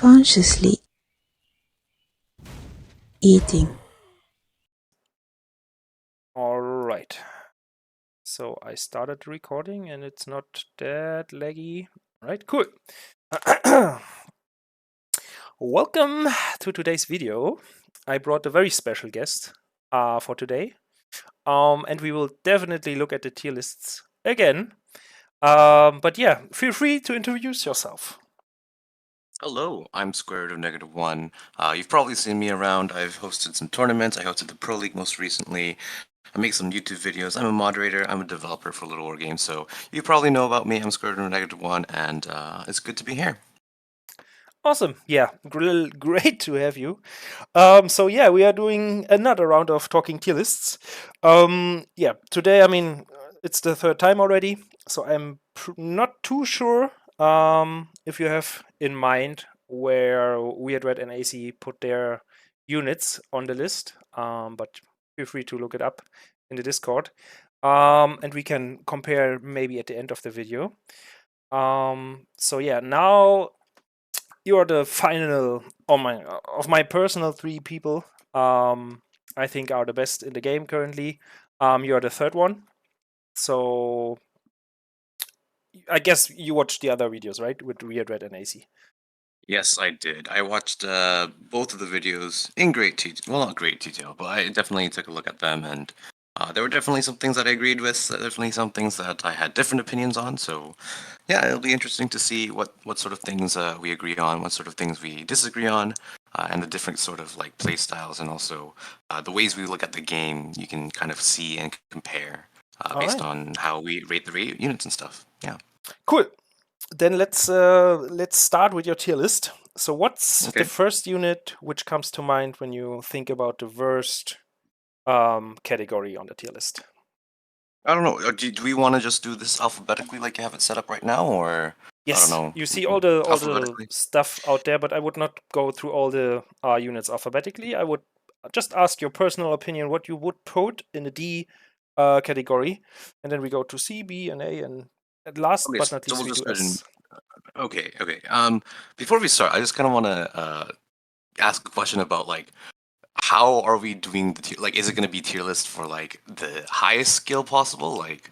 consciously eating. All right. So I started recording and it's not that laggy. All right, cool. Welcome to today's video. I brought a very special guest for today. And we will definitely look at the tier lists again. But yeah, feel free to introduce yourself. Hello, I'm square root of -1. You've probably seen me around. I've hosted some tournaments. I hosted the Pro League most recently. I make some YouTube videos. I'm a moderator. I'm a developer for Little War Games. So you probably know about me. I'm square root of -1, and it's good to be here. Awesome. Yeah, great to have you. So yeah, we are doing another round of talking tier lists. Yeah, today, I mean, it's the third time already, so I'm not too sure if you have in mind where Weird Red and AC put their units on the list, but feel free to look it up in the Discord. And we can compare maybe at the end of the video. So yeah, now you are the final of my personal three people. I think are the best in the game currently. You are the third one, so I guess you watched the other videos, right, with Weird Red and AC. Yes, I did. I watched both of the videos in great detail. Well, not great detail, but I definitely took a look at them, and there were definitely some things that I agreed with. Definitely some things that I had different opinions on. So, yeah, it'll be interesting to see what sort of things we agree on, what sort of things we disagree on, and the different sort of like play styles, and also the ways we look at the game. You can kind of see and compare All based right, on how we rate the units and stuff. Yeah. cool. Then let's start with your tier list. So, what's the Okay. first unit which comes to mind when you think about the worst category on the tier list? I don't know. Do we want to just do this alphabetically like you have it set up right now, or I don't Yes, know, you see all the alphabetically? stuff out there, but I would not go through all the units alphabetically. I would just ask your personal opinion what you would put in the D category, and then we go to C, B, and A, and last Okay, but not so least we'll we just do go ahead and S. okay. Before we start, I just kind of want to ask a question about like how are we doing the tier? Like, is it going to be tier list for like the highest skill possible? Like,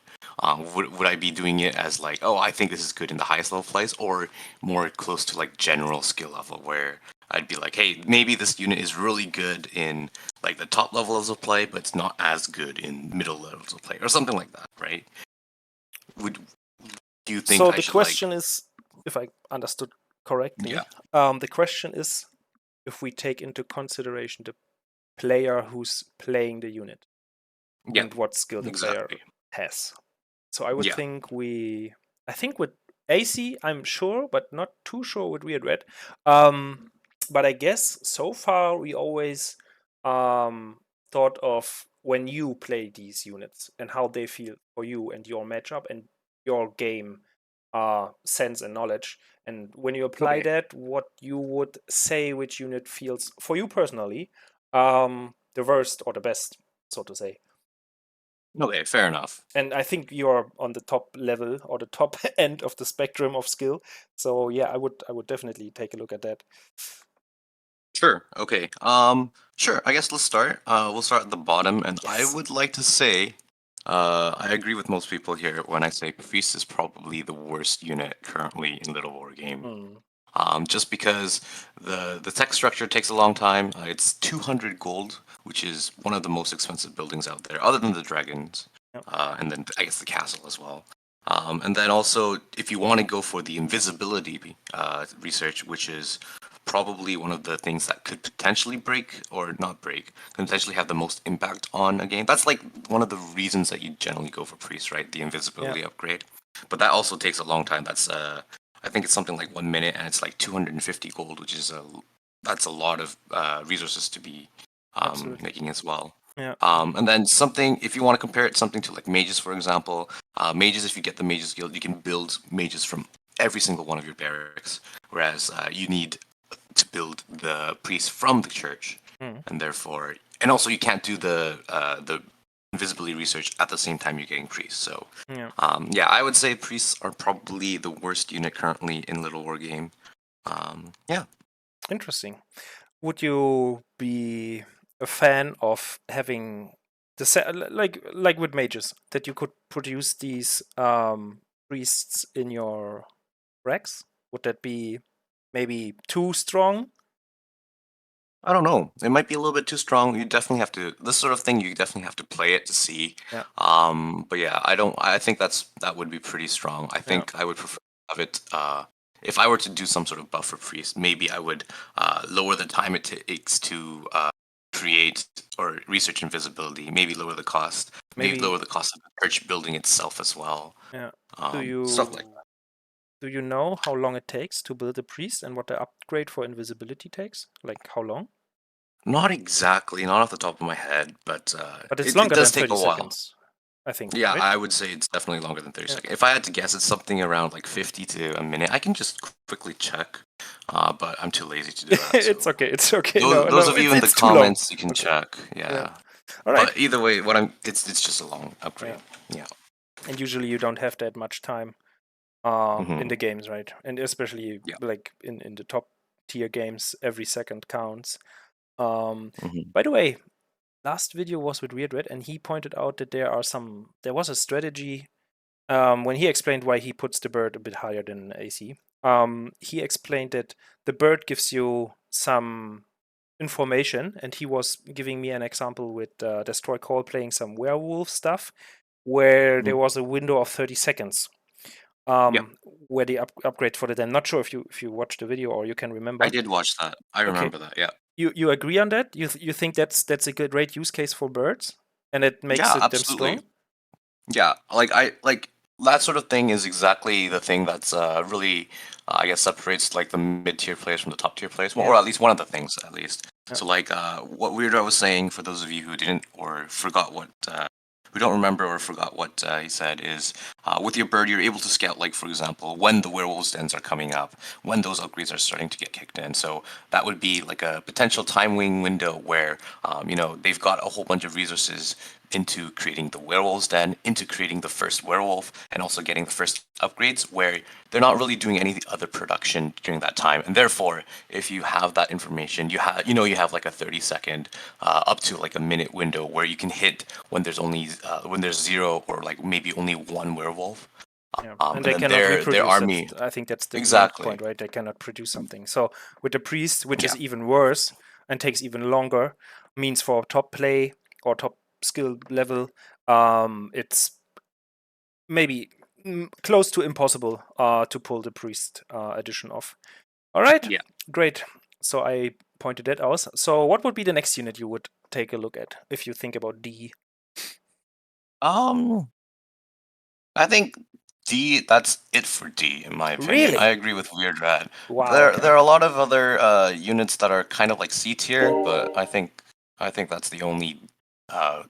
would I be doing it as like, oh, I think this is good in the highest level plays, or more close to like general skill level, where I'd be like, hey, maybe this unit is really good in like the top levels of play, but it's not as good in middle levels of play, or something like that, right? Would do you think So I the should like, question is, if I understood correctly, yeah, the question is if we take into consideration the player who's playing the unit yeah, and what skill the player exactly, has. So I would yeah, think I think with AC, I'm sure, but not too sure with Weird Red. But I guess so far we always thought of when you play these units and how they feel for you and your matchup and your game sense and knowledge. And when you apply okay, that, what you would say which unit feels for you personally the worst or the best, so to say. okay, fair enough. And I think you're on the top level or the top end of the spectrum of skill. So yeah, I would definitely take a look at that. Sure. Okay. Sure. I guess let's start. We'll start at the bottom, and I Yes. would like to say, I agree with most people here when I say Priest is probably the worst unit currently in Little War Game. Mm. Just because the tech structure takes a long time. It's 200 gold, which is one of the most expensive buildings out there, other than the dragons, Yep. and then I guess the castle as well. And then also, if you want to go for the invisibility research, which is probably one of the things that could potentially break or not break, can potentially have the most impact on a game. That's like one of the reasons that you generally go for priest, right? The Yeah. invisibility upgrade. But that also takes a long time. That's I think it's something like 1 minute, and it's like 250 gold, which is that's a lot of resources to be Absolutely. making as well. Yeah. And then something, if you want to compare it something to like mages, for example, mages, if you get the mages guild, you can build mages from every single one of your barracks, whereas you need to build the priest from the church, Mm. and therefore, and also you can't do the invisibility research at the same time you're getting priests. So, Yeah. yeah, I would say priests are probably the worst unit currently in Little War Game. Yeah. Interesting. Would you be a fan of having like with mages that you could produce these priests in your ranks? Would that be maybe too strong? I don't know. It might be a little bit too strong. You definitely have to this sort of thing. You definitely have to play it to see. Yeah, But yeah, I don't. I think that would be pretty strong. I yeah, think I would prefer to have it. If I were to do some sort of buff for priest, maybe I would lower the time it takes to create or research invisibility. Maybe lower the cost. Maybe maybe. lower the cost of the church building itself as well. Yeah. Do Stuff like you do you know how long it takes to build a priest and what the upgrade for invisibility takes? Like how long? not exactly, not off the top of my head, but But it's it longer does than take 30 a while. seconds, I think, Yeah, right? I would say it's definitely longer than 30 Yeah. seconds. If I had to guess, it's something around like 50 to a minute. I can just quickly check, but I'm too lazy to do that. It's So okay. It's okay. those No, those no, of you it's in the it's too long. comments, you can Okay. check. Yeah. Yeah, All right. but either way, it's just a long upgrade. Yeah. Yeah. And usually you don't have that much time in Hmm. the games, right? And especially Yeah. like in the top tier games, every second counts. Um Hmm. by the way, last video was with Weird Red and he pointed out that there was a strategy when he explained why he puts the bird a bit higher than AC. He explained that the bird gives you some information, and he was giving me an example with Destroy Call playing some werewolf stuff, where Hmm. there was a window of 30 seconds Yeah, where the upgrade for it. I'm not sure if you watched the video or you can I remember. did watch that. I Okay, remember that. Yeah. you agree on that? You think that's a good great use case for birds, and it makes Yeah, it them absolutely. strong? Yeah, like I like that sort of thing is exactly the thing that's really I guess separates like the mid tier players from the top tier players, well, Yeah, or at least one of the things at least. yeah, So like what Weirdo was saying for those of you who didn't or forgot what who don't remember or forgot what he said is with your bird you're able to scout like for example when the werewolves dens are coming up, when those upgrades are starting to get kicked in. So that would be like a potential time window where they've got a whole bunch of resources into creating the werewolves den, into creating the first werewolf, and also getting the first upgrades where they're not really doing any other production during that time. And therefore, if you have that information, you have like a 30-second up to like a minute window where you can hit when there's zero or like maybe only one werewolf. yeah. And And they then cannot their reproduce. That's army I think that's the main exactly. point, right? They cannot produce something. So with the priest, which Yeah. is even worse and takes even longer, means for top play or top skill level, it's maybe close to impossible to pull the priest edition off. All right, Yeah. great. So I pointed that out. So what would be the next unit you would take a look at if you think about D? Um I think D. That's it for D, in my opinion. I Really? agree with Weird Rat. Wow. There Okay. are a lot of other units that are kind of like C tier, but I think that's the only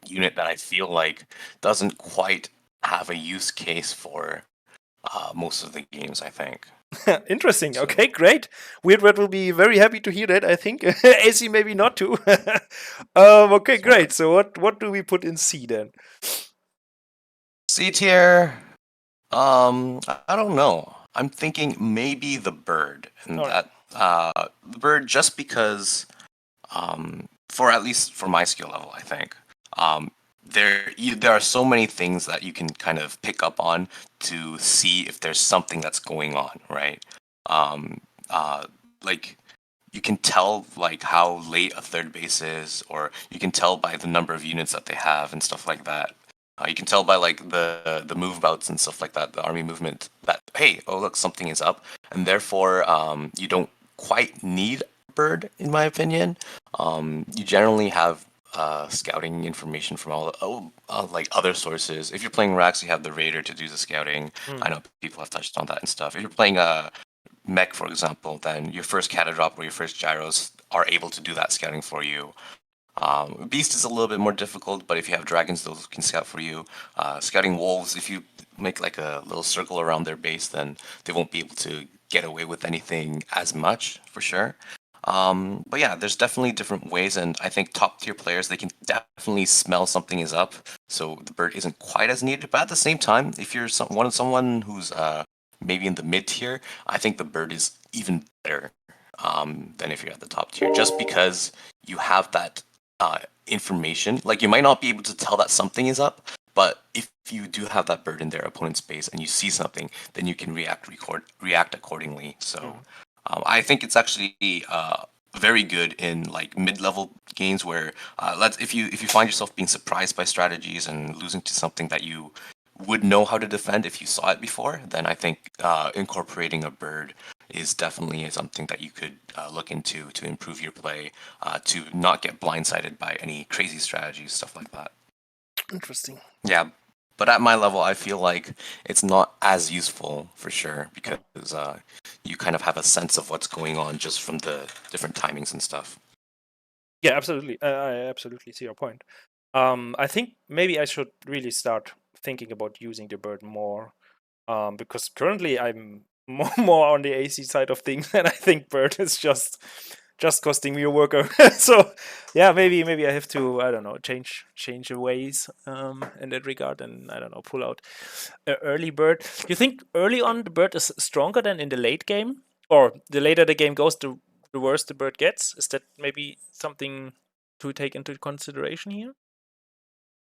unit that I feel like doesn't quite have a use case for most of the games. I think Interesting. so. Okay, great. Weird Red will be very happy to hear that. I think AC maybe not too. Okay, Smart. great. So what do we put in C then? C tier. I don't know. I'm thinking maybe the bird, and All right. that the bird just because for at least for my skill level, I think there are so many things that you can kind of pick up on to see if there's something that's going on, right? Um, uh, like you can tell like how late a third base is, or you can tell by the number of units that they have and stuff like that. You can tell by like the move bouts and stuff like that, the army movement. That hey, oh look, something is up, and therefore you don't quite need a bird, in my opinion. You generally have scouting information from like other sources. If you're playing Rax, you have the Raider to do the scouting. Hmm. I know people have touched on that and stuff. If you're playing mech, for example, then your first catadrop or your first gyros are able to do that scouting for you. Beast is a little bit more difficult, but if you have dragons, those can scout for you. Scouting wolves, if you make like a little circle around their base, then they won't be able to get away with anything as much, for sure. But yeah, there's definitely different ways, and I think top tier players they can definitely smell something is up, so the bird isn't quite as needed. But at the same time, if you're someone who's maybe in the mid tier, I think the bird is even better. than if you're at the top tier, just because you have that information. Like, you might not be able to tell that something is up, but if you do have that bird in their opponent's base and you see something, then you can react accordingly. So Mhm. I think it's actually very good in like mid-level games where if you find yourself being surprised by strategies and losing to something that you would know how to defend if you saw it before, then I think incorporating a bird is definitely something that you could look into to improve your play, to not get blindsided by any crazy strategies, stuff like that. Interesting. Yeah, but at my level, I feel like it's not as useful for sure Mm. because you kind of have a sense of what's going on just from the different timings and stuff. Yeah, absolutely. I absolutely see your point. I think maybe I should really start thinking about using the bird more, because currently I'm more on the AC side of things, and I think bird is just costing me a worker. So yeah, maybe I have to, I don't know, change the ways in that regard, and I don't know, pull out a early bird. You think early on the bird is stronger than in the late game, or the later the game goes, the worse the bird gets? Is that maybe something to take into consideration here?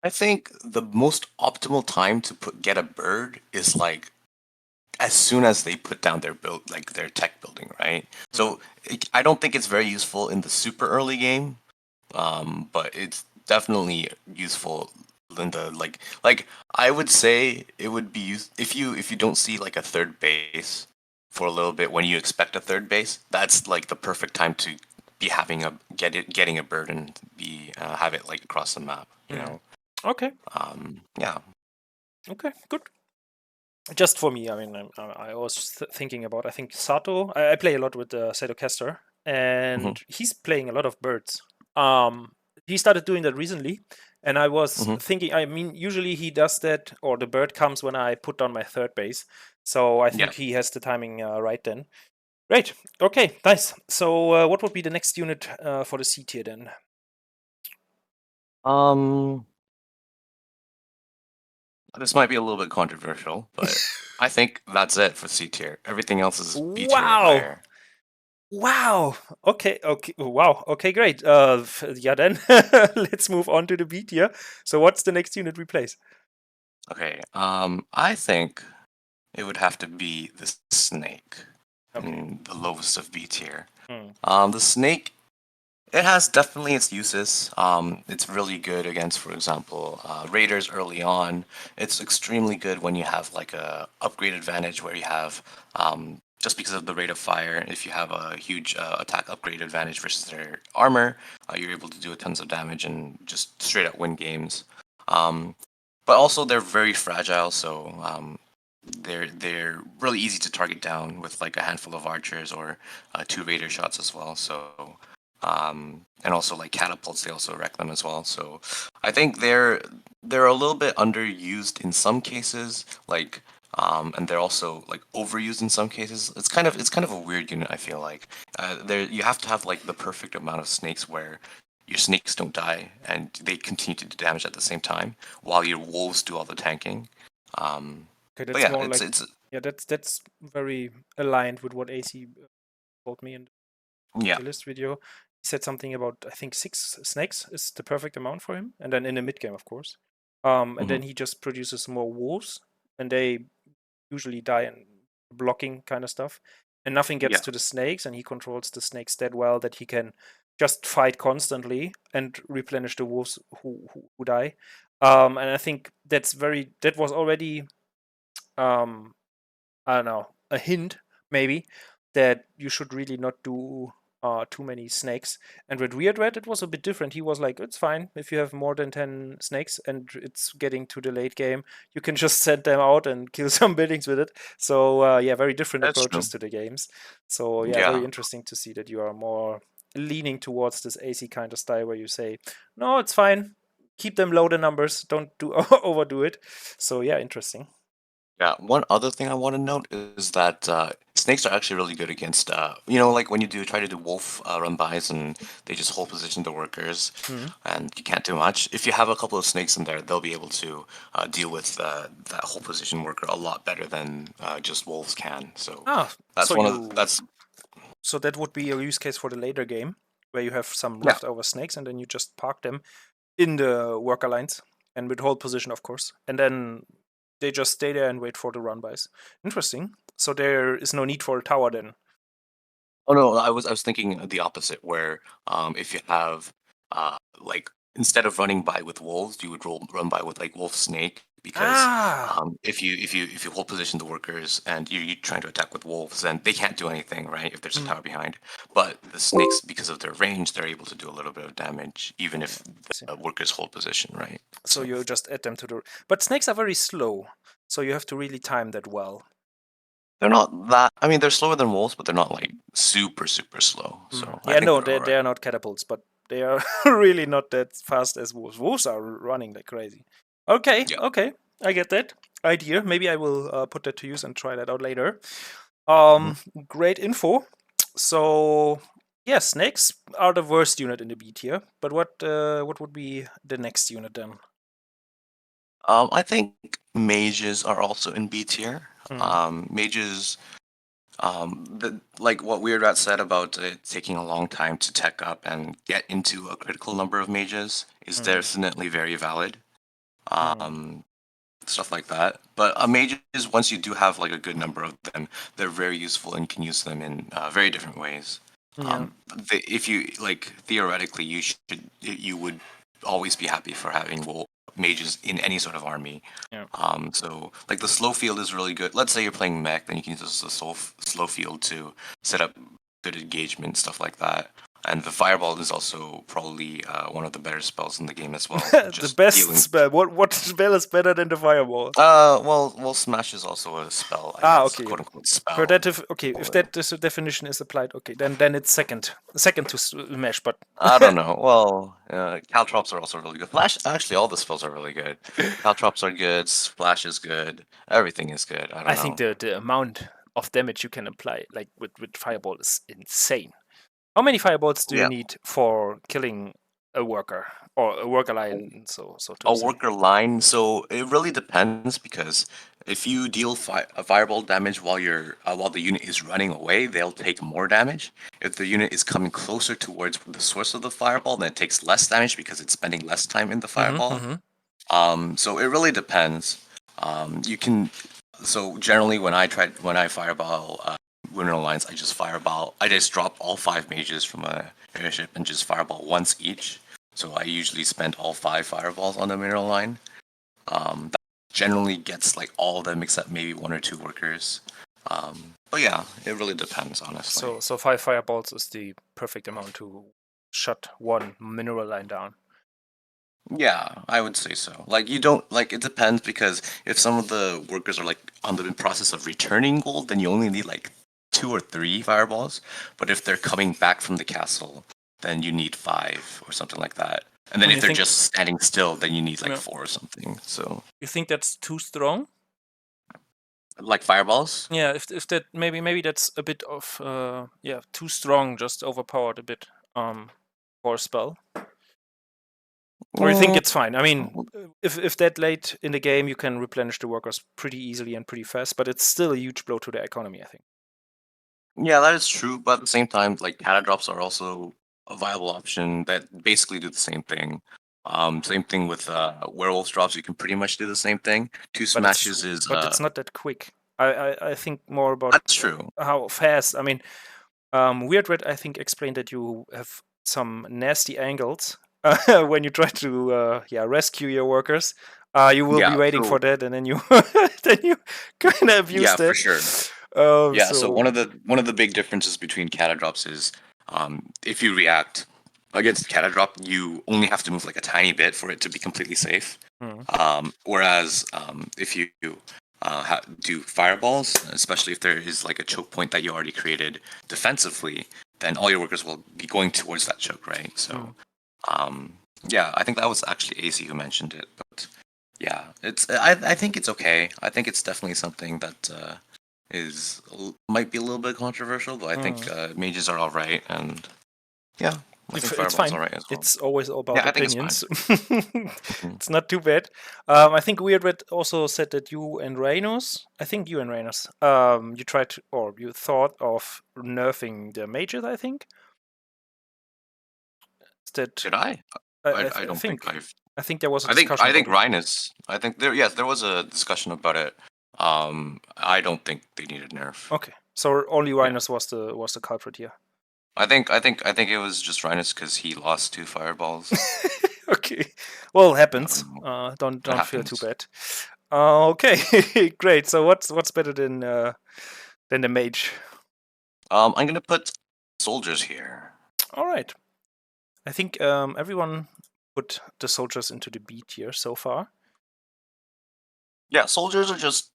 I think the most optimal time to get a bird is like as soon as they put down their build, like their tech building, right? Mm. So I don't think it's very useful in the super early game, but it's definitely useful in the like I would say it would be if you don't see like a third base for a little bit when you expect a third base. That's like the perfect time to be having getting a bird and be have it like across the map. You Mm. know, Okay, yeah. okay, good. Just for me, I mean, I was thinking about. I think Sato. I play a lot with Sato Caster, Hmm. and he's playing a lot of birds. Um, he started doing that recently, and I was Hmm. thinking. I mean, usually he does that, or the bird comes when I put down my third base. So I Yeah. think he has the timing right then. Great. Okay, nice. So what would be the next unit for the C tier then? Um, this might be a little bit controversial, but I think that's it for C tier. Everything else is B tier or Wow. higher. Wow. Okay. Okay. Wow. Okay. Great. Yeah. Then let's move on to the B tier. So, what's the next unit we place? Okay. I think it would have to be the snake Okay. in the lowest of B tier. Hmm. The snake, it has definitely its uses. It's really good against, for example, raiders early on. It's extremely good when you have like a upgrade advantage where you have just because of the rate of fire. If you have a huge attack upgrade advantage versus their armor, you're able to do tons of damage and just straight up win games. Um, but also they're very fragile, so they're really easy to target down with like a handful of archers or two raider shots as well. So and also like catapults, they also wreck them as well. So I think they're a little bit underused in some cases, like and they're also like overused in some cases. It's kind of a weird unit. I feel like there you have to have like the perfect amount of snakes where your snakes don't die and they continue to do damage at the same time while your wolves do all the tanking. Um, Okay. but That's yeah, more it's like, it's yeah. That's very aligned with what AC told me in yeah. the list video. He said something about, I think, 6 snakes is the perfect amount for him, and then in the mid game, of course. And Hmm. then he just produces more wolves, and they usually die in blocking kind of stuff, and nothing gets Yeah. to the snakes, and he controls the snakes that well that he can just fight constantly and replenish the wolves who die. And I think that was already, um, I don't know, a hint maybe that you should really not do too many snakes. And with Weird Red, it was a bit different. He was like, it's fine if you have more than 10 snakes and it's getting to the late game, you can just send them out and kill some buildings with it. So, yeah, very different That's true. approaches to the games. So, yeah, very Yeah. interesting to see that you are more leaning towards this AC kind of style where you say, no, it's fine. Keep them low, the numbers. Don't do overdo it. So, yeah, interesting. Yeah. One other thing I want to note is that snakes are actually really good against, like when you try to do wolf run-bys and they just hold position the workers Hmm. and you can't do much. If you have a couple of snakes in there, they'll be able to deal with that whole position worker a lot better than just wolves can. So Ah, so that's one of you that's So that would be a use case for the later game, where you have some Yeah. leftover snakes and then you just park them in the worker lines and with hold position, of course, and then they just stay there and wait for the run bys. Interesting. So there is no need for a tower then. Oh no, I was thinking the opposite, where if you have like instead of running by with wolves, you would run by with like wolf snake because Ah. if you hold position the workers and you're trying to attack with wolves, then they can't do anything, right? If there's a Mm, tower behind, but the snakes, because of their range, they're able to do a little bit of damage even yeah. if See. the workers hold position, right? So So you just add them to the. But snakes are very slow, so you have to really time that well. they're not that. I mean, they're slower than wolves, but they're not like super super slow. So I Yeah, think no, they're all they right. are not catapults, but they are really not that fast as wolves. Wolves are running like crazy. Okay, Yeah. okay, I get that idea. Maybe I will put that to use and try that out later. Mhm. Great info. So yeah, snakes are the worst unit in the B tier. But what would be the next unit then? I think mages are also in B tier. Mm, Mages, like what Weirdrat said about it taking a long time to tech up and get into a critical number of mages is mm, definitely very valid. mm. Um, Stuff like that. But mages, once you do have like a good number of them, they're very useful and can use them in very different ways. Yeah, If you like theoretically, you would always be happy for having mages in any sort of army. yeah. So like the slow field is really good. Let's say you're playing mech, then you can use the slow field to set up good engagement, stuff like that. And the fireball is also probably one of the better spells in the game as well. The Just best healing. spell. What spell is better than the fireball? Well, smash is also a spell, I Ah, guess, okay. quote unquote For spell. that, if that definition is applied, okay, then it's second to smash. But I don't know. Well, caltrops are also really good. Flash, actually, all the spells are really good. Caltrops are good. Splash is good. Everything is good. I I don't think know. the amount of damage you can apply, like with fireball, is insane. How many fireballs do you Yeah. need for killing a worker or a worker line, so to A say? worker line. So it really depends because if you deal a fireball damage while the unit is running away, they'll take more damage. If the unit is coming closer towards the source of the fireball, then it takes less damage because it's spending less time in the Mm-hmm, fireball. mm-hmm. So it really depends. You can. So generally, when I fireball mineral lines, I just drop all 5 mages from a airship and just fireball once each. So I usually spend all 5 fireballs on the mineral line. That generally gets like all of them except maybe 1 or 2 workers. But yeah, it really depends, honestly. So 5 fireballs is the perfect amount to shut one mineral line down. Yeah, I would say so. Like you don't like it depends because if some of the workers are like on the process of returning gold, then you only need like 2 or 3 fireballs. But if they're coming back from the castle, then you need 5 or something like that. And then And if they're just standing still, then you need like yeah, 4 or something. So you think that's too strong? like fireballs? Yeah, if that maybe that's a bit of yeah, too strong, just overpowered a bit for a spell. Or you think Mm, it's fine? I mean, if that late in the game, you can replenish the workers pretty easily and pretty fast, but it's still a huge blow to the economy, I think. yeah, that is true. But at the same time, like cata drops are also a viable option that basically do the same thing. Same thing with werewolf drops. You can pretty much do the same thing. Two But it's smashes is but it's not that quick. I think more about that's true. how fast. I mean, Weird Red, I think, explained that you have some nasty angles when you try to yeah, rescue your workers. You will be Yeah. waiting for So that, and then you then you kind of abuse yeah, for that. sure. Yeah. So So one of the big differences between cata drops is if you react against cata drop, you only have to move like a tiny bit for it to be completely safe. hmm. Whereas if you do fireballs, especially if there is like a choke point that you already created defensively, then all your workers will be going towards that choke, right? Hmm. So um, yeah, I think that was actually AC who mentioned it, but yeah, I think it's okay. I think it's definitely something that might be a little bit controversial, but I think Hmm. mages are all right, and yeah, I think It's Fireball's fine. alright as well. It's always Yeah, about I think it's fine. opinions. Mhm. It's not too bad. I think Weirdred also said that you and Reynos, I think you and Reynos, you tried to, or you thought of nerfing the mages, I think. Is that, Did I? I I don't think think. I've. I think there was a I think discussion I think about it. Rhinus. I think there. Yes, there was a discussion about it. I don't think they needed nerf. Okay, so only Yeah. Reynos was the culprit here. I think it was just Rhinus because he lost 2 fireballs. Okay, well, happens. Um, that Don't feel too happens. bad. Okay, great. So what's better than the mage? I'm gonna put soldiers here. All right. I think everyone put the soldiers into the B tier so far. Yeah, soldiers are just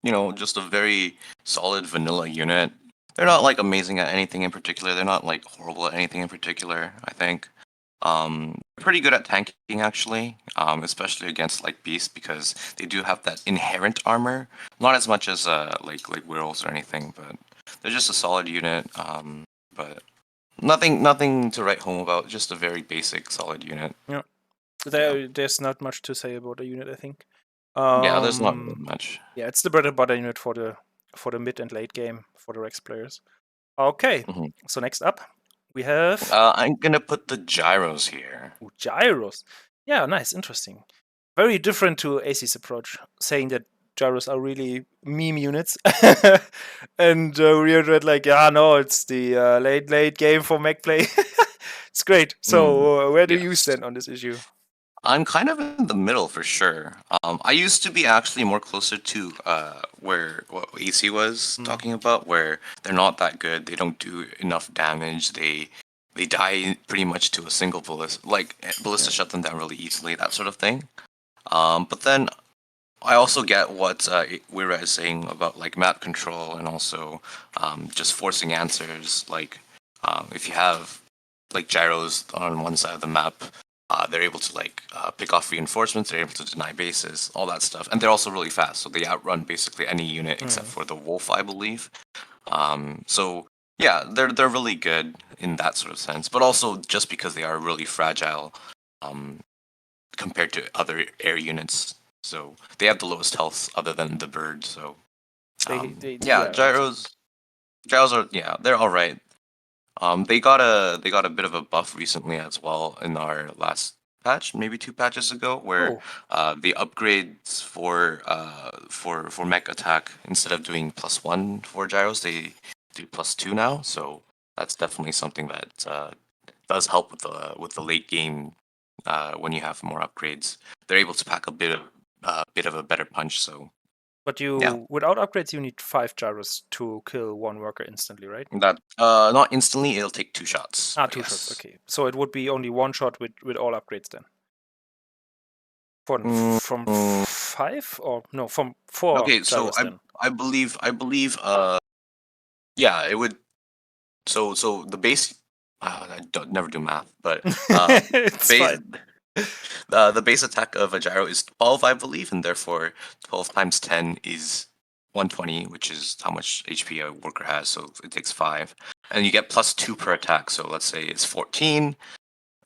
a very solid vanilla unit. They're not like amazing at anything in particular. They're not like horrible at anything in particular, I think. Pretty good at tanking actually, especially against like beasts because they do have that inherent armor. Not as much as like werewolves or anything, but they're just a solid unit. But nothing to write home about. Just a very basic solid unit. Yeah, Yeah, there's not much to say about the unit. I think. yeah. There's not really much. Yeah, it's the bread and butter unit for the mid and late game for the Rex players. Okay, Mhm. so next up we have I'm gonna put the gyros here. gyros. Yeah, nice, interesting. Very different to AC's approach, saying that gyros are really meme units, and we are like, yeah, no, it's the late game for mech play. It's great. Mm, So where do you yes. stand on this issue? I'm kind of in the middle for sure. I used to be actually more closer to where what AC was Mm, talking about, where they're not that good. They don't do enough damage. They die pretty much to a single ballista. Like yeah. ballista shut them down really easily, that sort of thing. But then I also get what Wira is saying about like map control and also just forcing answers. Like if you have like gyros on one side of the map, they're able to like pick off reinforcements. They're able to deny bases, all that stuff, and they're also really fast. So they outrun basically any unit except Mm. for the wolf, I believe. So yeah, they're really good in that sort of sense, but also just because they are really fragile. Um, Compared to other air units. So they have the lowest health other than the bird. So They yeah, yeah, exactly. gyros are yeah they're all right. They got a bit of a buff recently as well in our last patch, maybe 2 patches ago, where Oh, the upgrades for mech attack instead of doing +1 for gyros, they do +2 now. So that's definitely something that does help with the late game when you have more upgrades. They're able to pack a bit of a better punch. So but yeah, you without upgrades you need 5 gyros to kill one worker instantly, right? that not instantly. It'll take 2 shots, Ah, but 2 shots. yes. Okay, so it would be only one shot with all upgrades then. Mm, From 5 or no from 4 okay, so gyros then. I believe yeah, it would. So the base. I don't never do math, but It's base fine. the base attack of a gyro is 12, I believe, and therefore 12 times 10 is 120, which is how much HP a worker has. So it takes 5, and you get +2 per attack. So let's say it's 14.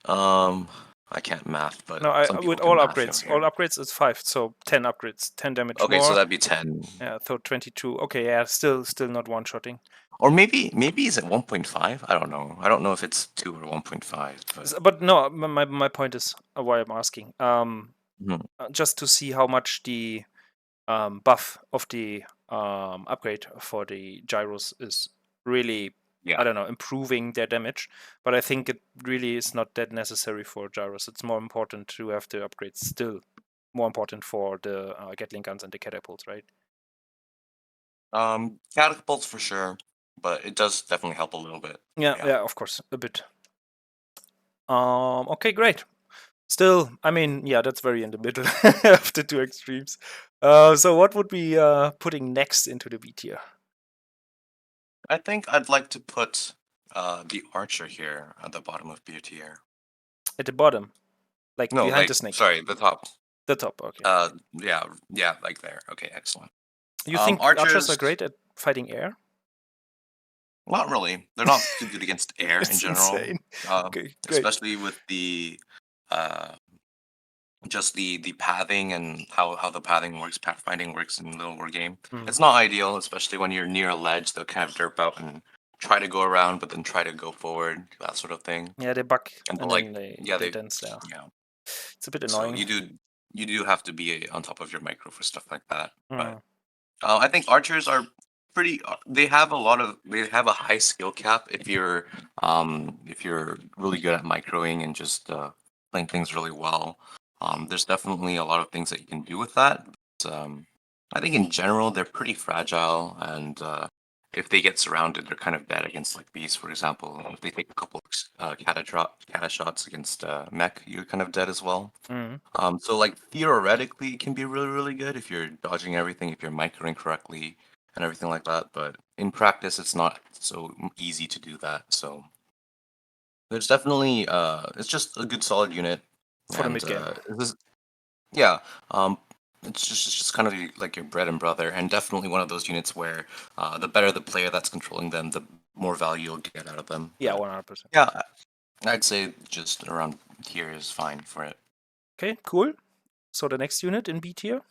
Um, I can't math, but No, some with people can math all here. upgrades it's 5, so 10 upgrades, 10 damage Okay, so more. that'd be 10. Yeah, so 22. Okay, yeah, still not one shotting. Or maybe is it 1.5? I don't know. I don't know if it's 2 or 1.5, but But no, my point is why I'm asking. mhm, Just to see how much the buff of the upgrade for the gyros is really, yeah. I don't know, improving their damage. But I think it really is not that necessary for gyros. It's more important to have the upgrades still more important for the Gatling guns and the catapults, right? Catapults for sure, but it does definitely help a little bit. Yeah, Yeah. yeah, of course, a bit. Okay, great. Still, I mean, yeah, that's very in the middle of the two extremes. So what would be putting next into the B tier? I think I'd like to put the archer here at the bottom of B tier. At the bottom, like No, behind the like snake. sorry, the top. The top, okay. Yeah, yeah, like there. Okay, excellent. You think archers Archers. are great at fighting air? Not really. They're not too good against air in It's general, insane. Okay, great. especially with the uh, just the pathing and how the pathing works, pathfinding works in the war game. Mm. It's not ideal, especially when you're near a ledge. They'll kind of derp out and try to go around, but then try to go forward, that sort of thing. Yeah, they bug And and like, then yeah, they they, dance there. yeah. It's a bit So annoying. you do have to be on top of your micro for stuff like that. But Mm. I think archers are pretty. They have a lot of. They have a high skill cap if you're really good at microing and just playing things really well. There's definitely a lot of things that you can do with that. But, I think in general they're pretty fragile, and if they get surrounded, they're kind of dead against like beasts, for example. If they take a couple kata shots against mech, you're kind of dead as well. Mm. So like theoretically, it can be really, really good if you're dodging everything, if you're microing correctly, and everything like that. But in practice, it's not so easy to do that. So there's definitely it's just a good solid unit, For the and mid game. yeah, um, it's just kind of like your bread and butter, and definitely one of those units where the better the player that's controlling them, the more value you'll get out of them. Yeah, But 100%. yeah, I'd say just around here is fine for it. Okay, cool. So the next unit in B tier.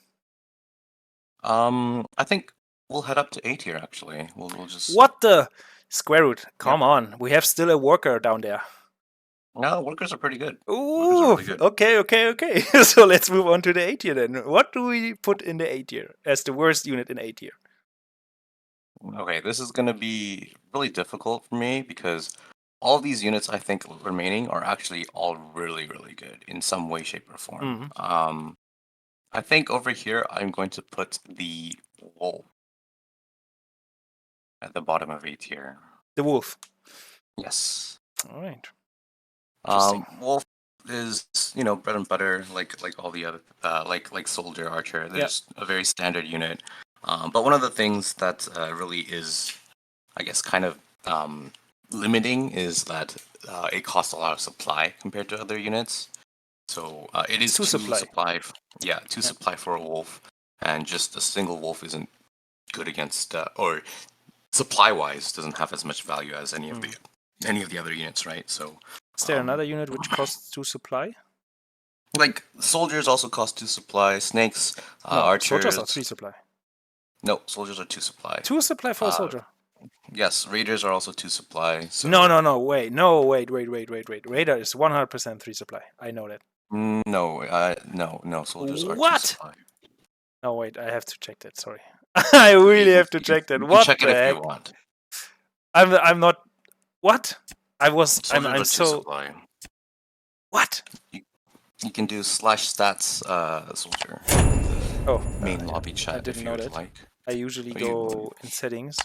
I think we'll head up to A tier actually. We'll just What the square root? yep. Come on, we have still a worker down there. No, workers are pretty good. Workers are Ooh, really good. okay. So let's move on to the A tier then. What do we put in the A tier as the worst unit in A tier? Okay, this is gonna be really difficult for me because all these units I think remaining are actually all really, really good in some way, shape, or form. Mm. I think over here I'm going to put the wolf at the bottom of A tier. The wolf. Yes. All right. Interesting. Wolf is bread and butter like all the other like soldier archer. Yeah. There's a very standard unit, but one of the things that really is I guess kind of limiting is that it costs a lot of supply compared to other units. So it is To two supply. supply, yeah, two Yeah. supply for a wolf, and just a single wolf isn't good against or supply wise doesn't have as much value as Mm. any of the other units, right? So Is there um, another unit which costs to supply? like soldiers also cost two supply, snakes, No, soldiers are archers. 3 supply. No, soldiers are two supply. 2 supply for a Uh, soldier. yes, raiders are also two supply. No, So no, wait. No, wait. Raider is 100% 3 supply. I know that. no, no, soldiers are two What? supply. Oh, wait. I have to check that. Sorry. I really You, have to check that. you can What check it the if you heck? want. I'm not. What? Soldiers I'm are two so. supply. What? You, you can do slash stats soldier, Oh, the main yeah. lobby I chat if didn't you know would that. like. I usually Oh, you go in settings.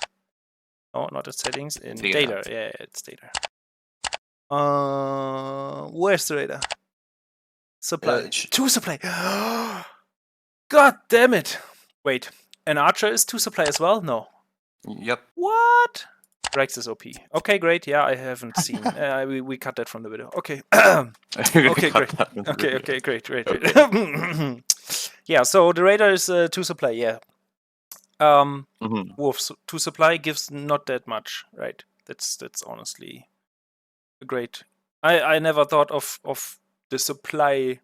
Oh, not in settings. In data. data. Yeah, it's data. Where's the radar? Supply. It 2 supply. God damn it. Wait. An archer is 2 supply as well? No. yep. What? Rex is OP. Okay, great. Yeah, I haven't seen. We cut that from the video. Okay. You're gonna Okay, cut great. that from the Okay, video. great. Yeah, so the radar is 2 supply. Yeah. Hmm. Wolves 2 supply gives not that much, right? That's honestly great. I never thought of the supply.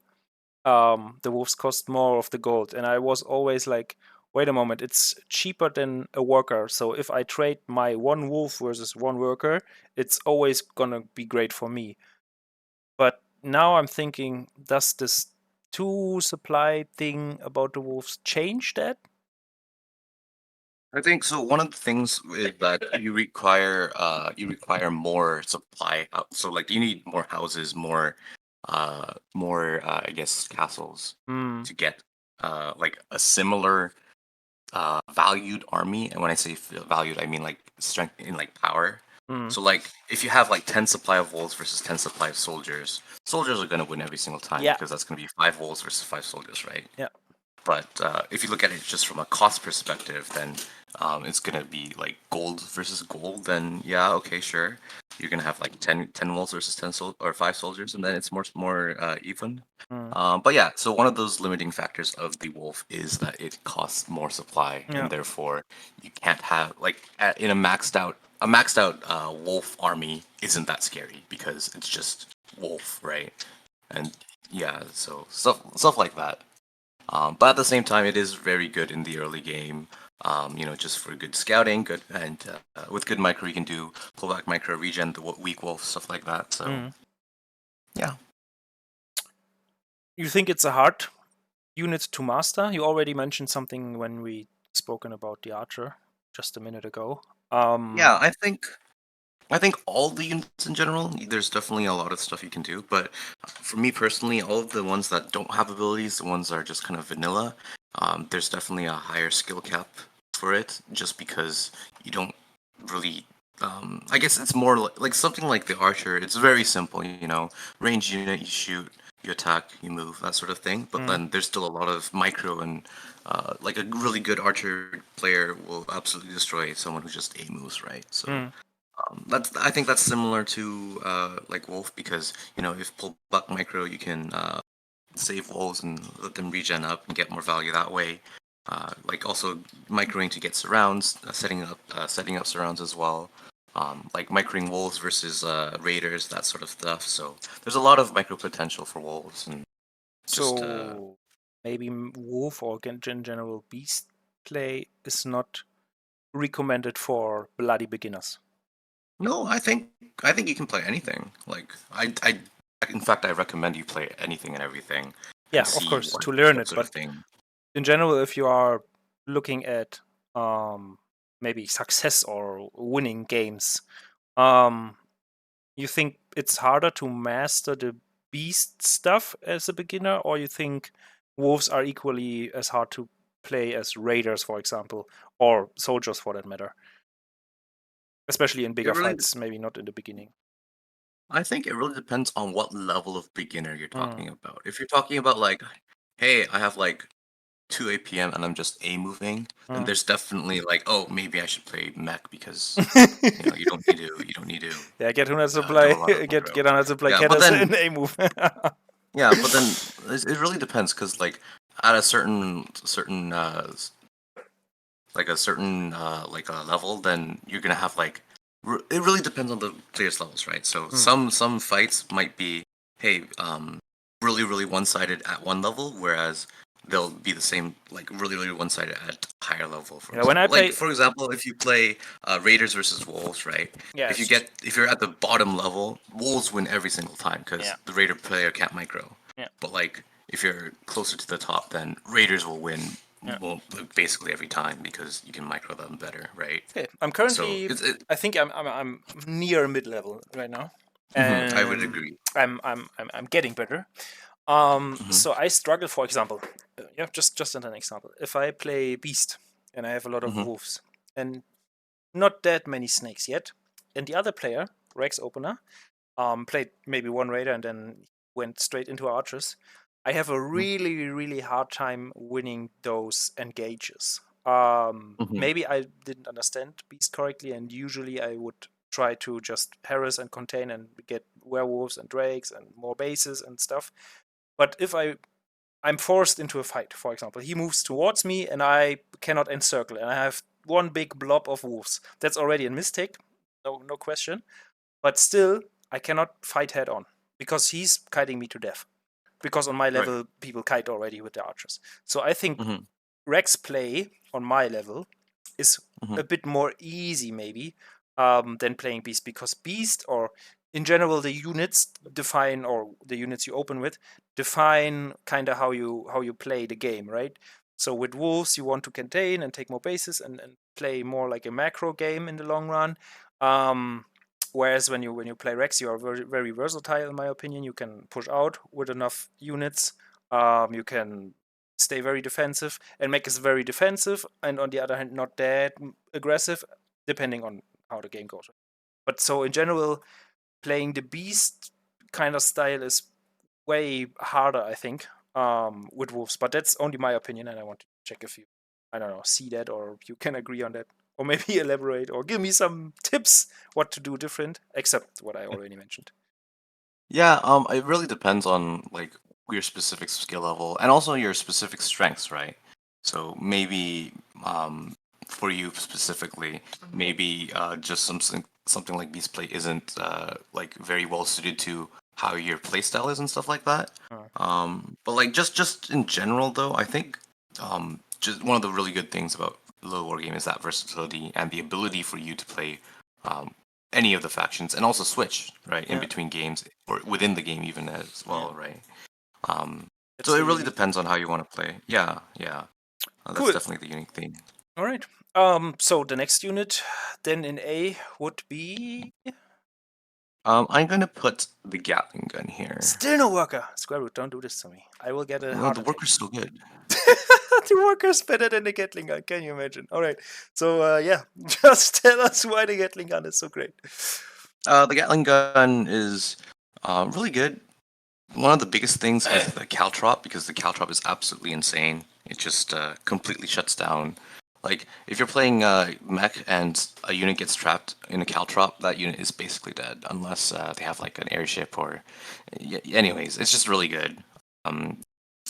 The wolves cost more of the gold, and I was always like, wait a moment, it's cheaper than a worker. So if I trade my one wolf versus one worker, it's always gonna be great for me. But now I'm thinking, does this 2 supply thing about the wolves change that? I think so. One of the things is that you require more supply. So like you need more houses, more I guess castles Hmm. to get like a similar valued army. And when I say valued, I mean like strength in like power. Hmm. So like if you have like 10 supply of wolves versus 10 supply of soldiers, soldiers are gonna win every single time Yeah. because that's gonna be 5 wolves versus 5 soldiers, right? Yeah. But if you look at it just from a cost perspective, then it's gonna be like gold versus gold. Then yeah, okay, sure, you're gonna have like 10 wolves versus 5 soldiers, and then it's more even. Hmm. But yeah, so one of those limiting factors of the wolf is that it costs more supply, Yeah. and therefore you can't have like in a maxed out a maxed out wolf army isn't that scary because it's just wolf, right? And yeah, so stuff like that. But at the same time, it is very good in the early game. Just for good scouting, good and with good micro, you can do pullback micro, regen the weak wolf, stuff like that. So Mm. yeah, You think it's a hard unit to master? You already mentioned something when we spoken about the archer just a minute ago. yeah. I think all the units in general, there's definitely a lot of stuff you can do. But for me personally, all of the ones that don't have abilities, the ones that are just kind of vanilla, there's definitely a higher skill cap for it, just because you don't really. I guess it's more like something like the archer. It's very simple, range unit, you shoot, you attack, you move, that sort of thing. But Mm. then there's still a lot of micro and like a really good archer player will absolutely destroy someone who just A moves, right? So Mm. I think that's similar to like Wolf because if pull back micro you can save wolves and let them regen up and get more value that way. Like also microing to get surrounds, setting up surrounds as well. Like microing wolves versus raiders, that sort of stuff. So there's a lot of micro potential for wolves and just So maybe wolf or in general beast play is not recommended for bloody beginners. no, I think you can play anything. Like in fact I recommend you play anything and everything and Yeah, of see course, what to learn what it, sort of but thing. in general, if you are looking at um, maybe success or winning games, um, you think it's harder to master the beast stuff as a beginner, or you think wolves are equally as hard to play as raiders, for example, or soldiers for that matter, especially in It bigger really, fights, maybe not in the beginning. I think it really depends on what level of beginner you're Mm. talking about. If you're talking about like, hey, I have like 2 APM and I'm just A moving, then Mm. there's definitely like, oh, maybe I should play mech because you don't need to Yeah, get on a do supply, a lot of get micro. on a supply Yeah, but catters then in a move. it really depends because like at a certain like a certain like a level, then you're gonna have like it really depends on the player's levels, right? So Mm. some fights might be, hey, really one-sided at one level, whereas they'll be the same like really one-sided at higher level. For Yeah, when I example, like play, for example, if you play Raiders versus Wolves, right? yeah, If you're at the bottom level, Wolves win every single time yeah, because the Raider player can't micro. yeah, But like if you're closer to the top, then Raiders will win yeah. well basically every time because you can micro them better, right? Okay, I'm So currently. it's I think I'm near mid level right now, I would and agree. I'm getting better. Hmm. So I struggle, for example, yeah, just as an example, if I play Beast and I have a lot of Hmm. wolves and not that many snakes yet, and the other player, Rex Opener, played maybe one raider and then went straight into archers. I have a really hard time winning those engages. Hmm. Maybe I didn't understand Beast correctly, and usually I would try to just harass and contain and get werewolves and drakes and more bases and stuff. But if I'm forced into a fight, for example, he moves towards me and I cannot encircle, and I have one big blob of wolves. That's already a mistake, no question. But still, I cannot fight head on because he's kiting me to death. Because on my Right. level, people kite already with the archers. So I think Hmm. Rex play on my level is Hmm. a bit more easy, maybe, than playing Beast, because Beast, or in general the units define, or the units you open with define kind of how you play the game, right? So with wolves you want to contain and take more bases, and play more like a macro game in the long run. um, Whereas when you play Rex, you are very versatile, in my opinion. You can push out with enough units. You can stay very defensive and make us very defensive, and on the other hand, not that aggressive, depending on how the game goes. But so in general, playing the beast kind of style is way harder, I think, with wolves. But that's only my opinion, and I want to check if you, I don't know, see that, or you can agree on that, or maybe elaborate or give me some tips what to do different, except what I already mentioned. Yeah. It really depends on like your specific skill level and also your specific strengths, right? So maybe um for you specifically. Maybe just something like Beast Plate isn't like very well suited to how your playstyle is and stuff like that. Mm. But like just in general though, I think just one of the really good things about Little War Game is that versatility and the ability for you to play um, any of the factions and also switch right in Yeah, between games or within the game even as yeah. well, right? Um, That's so it the really unique thing. depends on how you want to play. Yeah, yeah. That's Cool. definitely the unique thing. All right. So the next unit then in A would be I'm gonna put the Gatling gun here. still no worker. Square root, don't do this to me. I will get a Well, heart the attack. worker's so good. The worker's better than the Gatling gun. Can you imagine? All right. So yeah, just tell us why the Gatling gun is so great. The Gatling gun is really good. One of the biggest things is the caltrop because the caltrop is absolutely insane. It just completely shuts down. Like if you're playing mech and a unit gets trapped in a caltrop, that unit is basically dead unless they have like an airship or. Anyways, it's just really good. Um,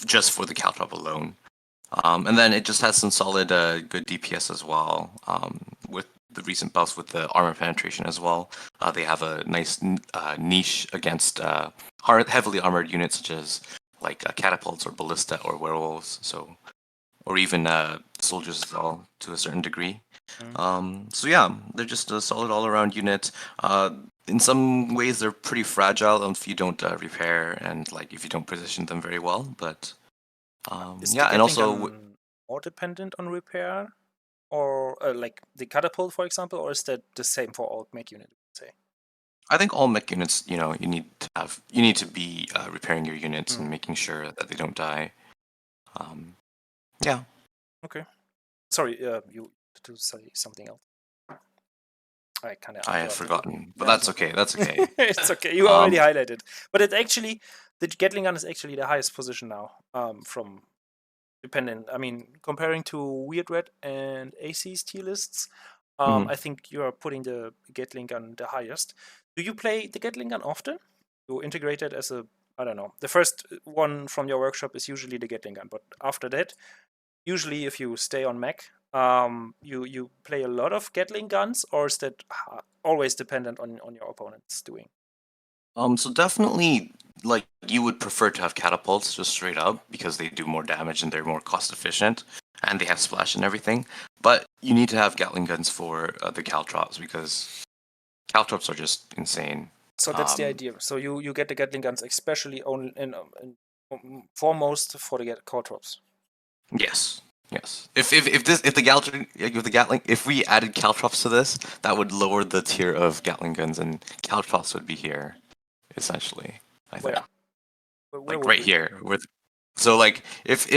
just for the caltrop alone. And then it just has some solid, good DPS as well. With the recent buffs with the armor penetration as well, they have a nice niche against heavily armored units such as like catapults or ballista or werewolves. So, or even soldiers as well to a certain degree. Mm. So yeah, they're just a solid all-around unit. In some ways, they're pretty fragile if you don't repair and like if you don't position them very well. But Is the yeah, and Gatling also gun more dependent on repair, or like the catapult, for example, or is that the same for all mech units? Say. I think all mech units, you need to be repairing your units Mm. and making sure that they don't die. Um, yeah, Okay. Sorry, you wanted to say something else. I kind of I have interrupted you. forgotten, but No, it's that's no okay. problem. That's okay. It's okay. You already Um, highlighted, but it's actually the Gatling gun is actually the highest position now. From dependent. I mean, comparing to Weird Red and AC's tier lists, mhm. I think you are putting the Gatling gun the highest. Do you play the Gatling gun often? You integrate it as a, I don't know. The first one from your workshop is usually the Gatling gun, but after that, usually if you stay on Mac, you play a lot of Gatling guns, or is that always dependent on your opponent's doing? So definitely, like you would prefer to have catapults just straight up because they do more damage and they're more cost efficient, and they have splash and everything. But you need to have Gatling guns for the caltrops because caltrops are just insane. So that's the Um, idea. So you get the Gatling guns, especially on in foremost for the core drops. Yes. Yes. If the Gatling if we added caltrops to this, that would lower the tier of Gatling guns and caltrops would be here, essentially. I think. Where? Where Like would right we be? here. With so like if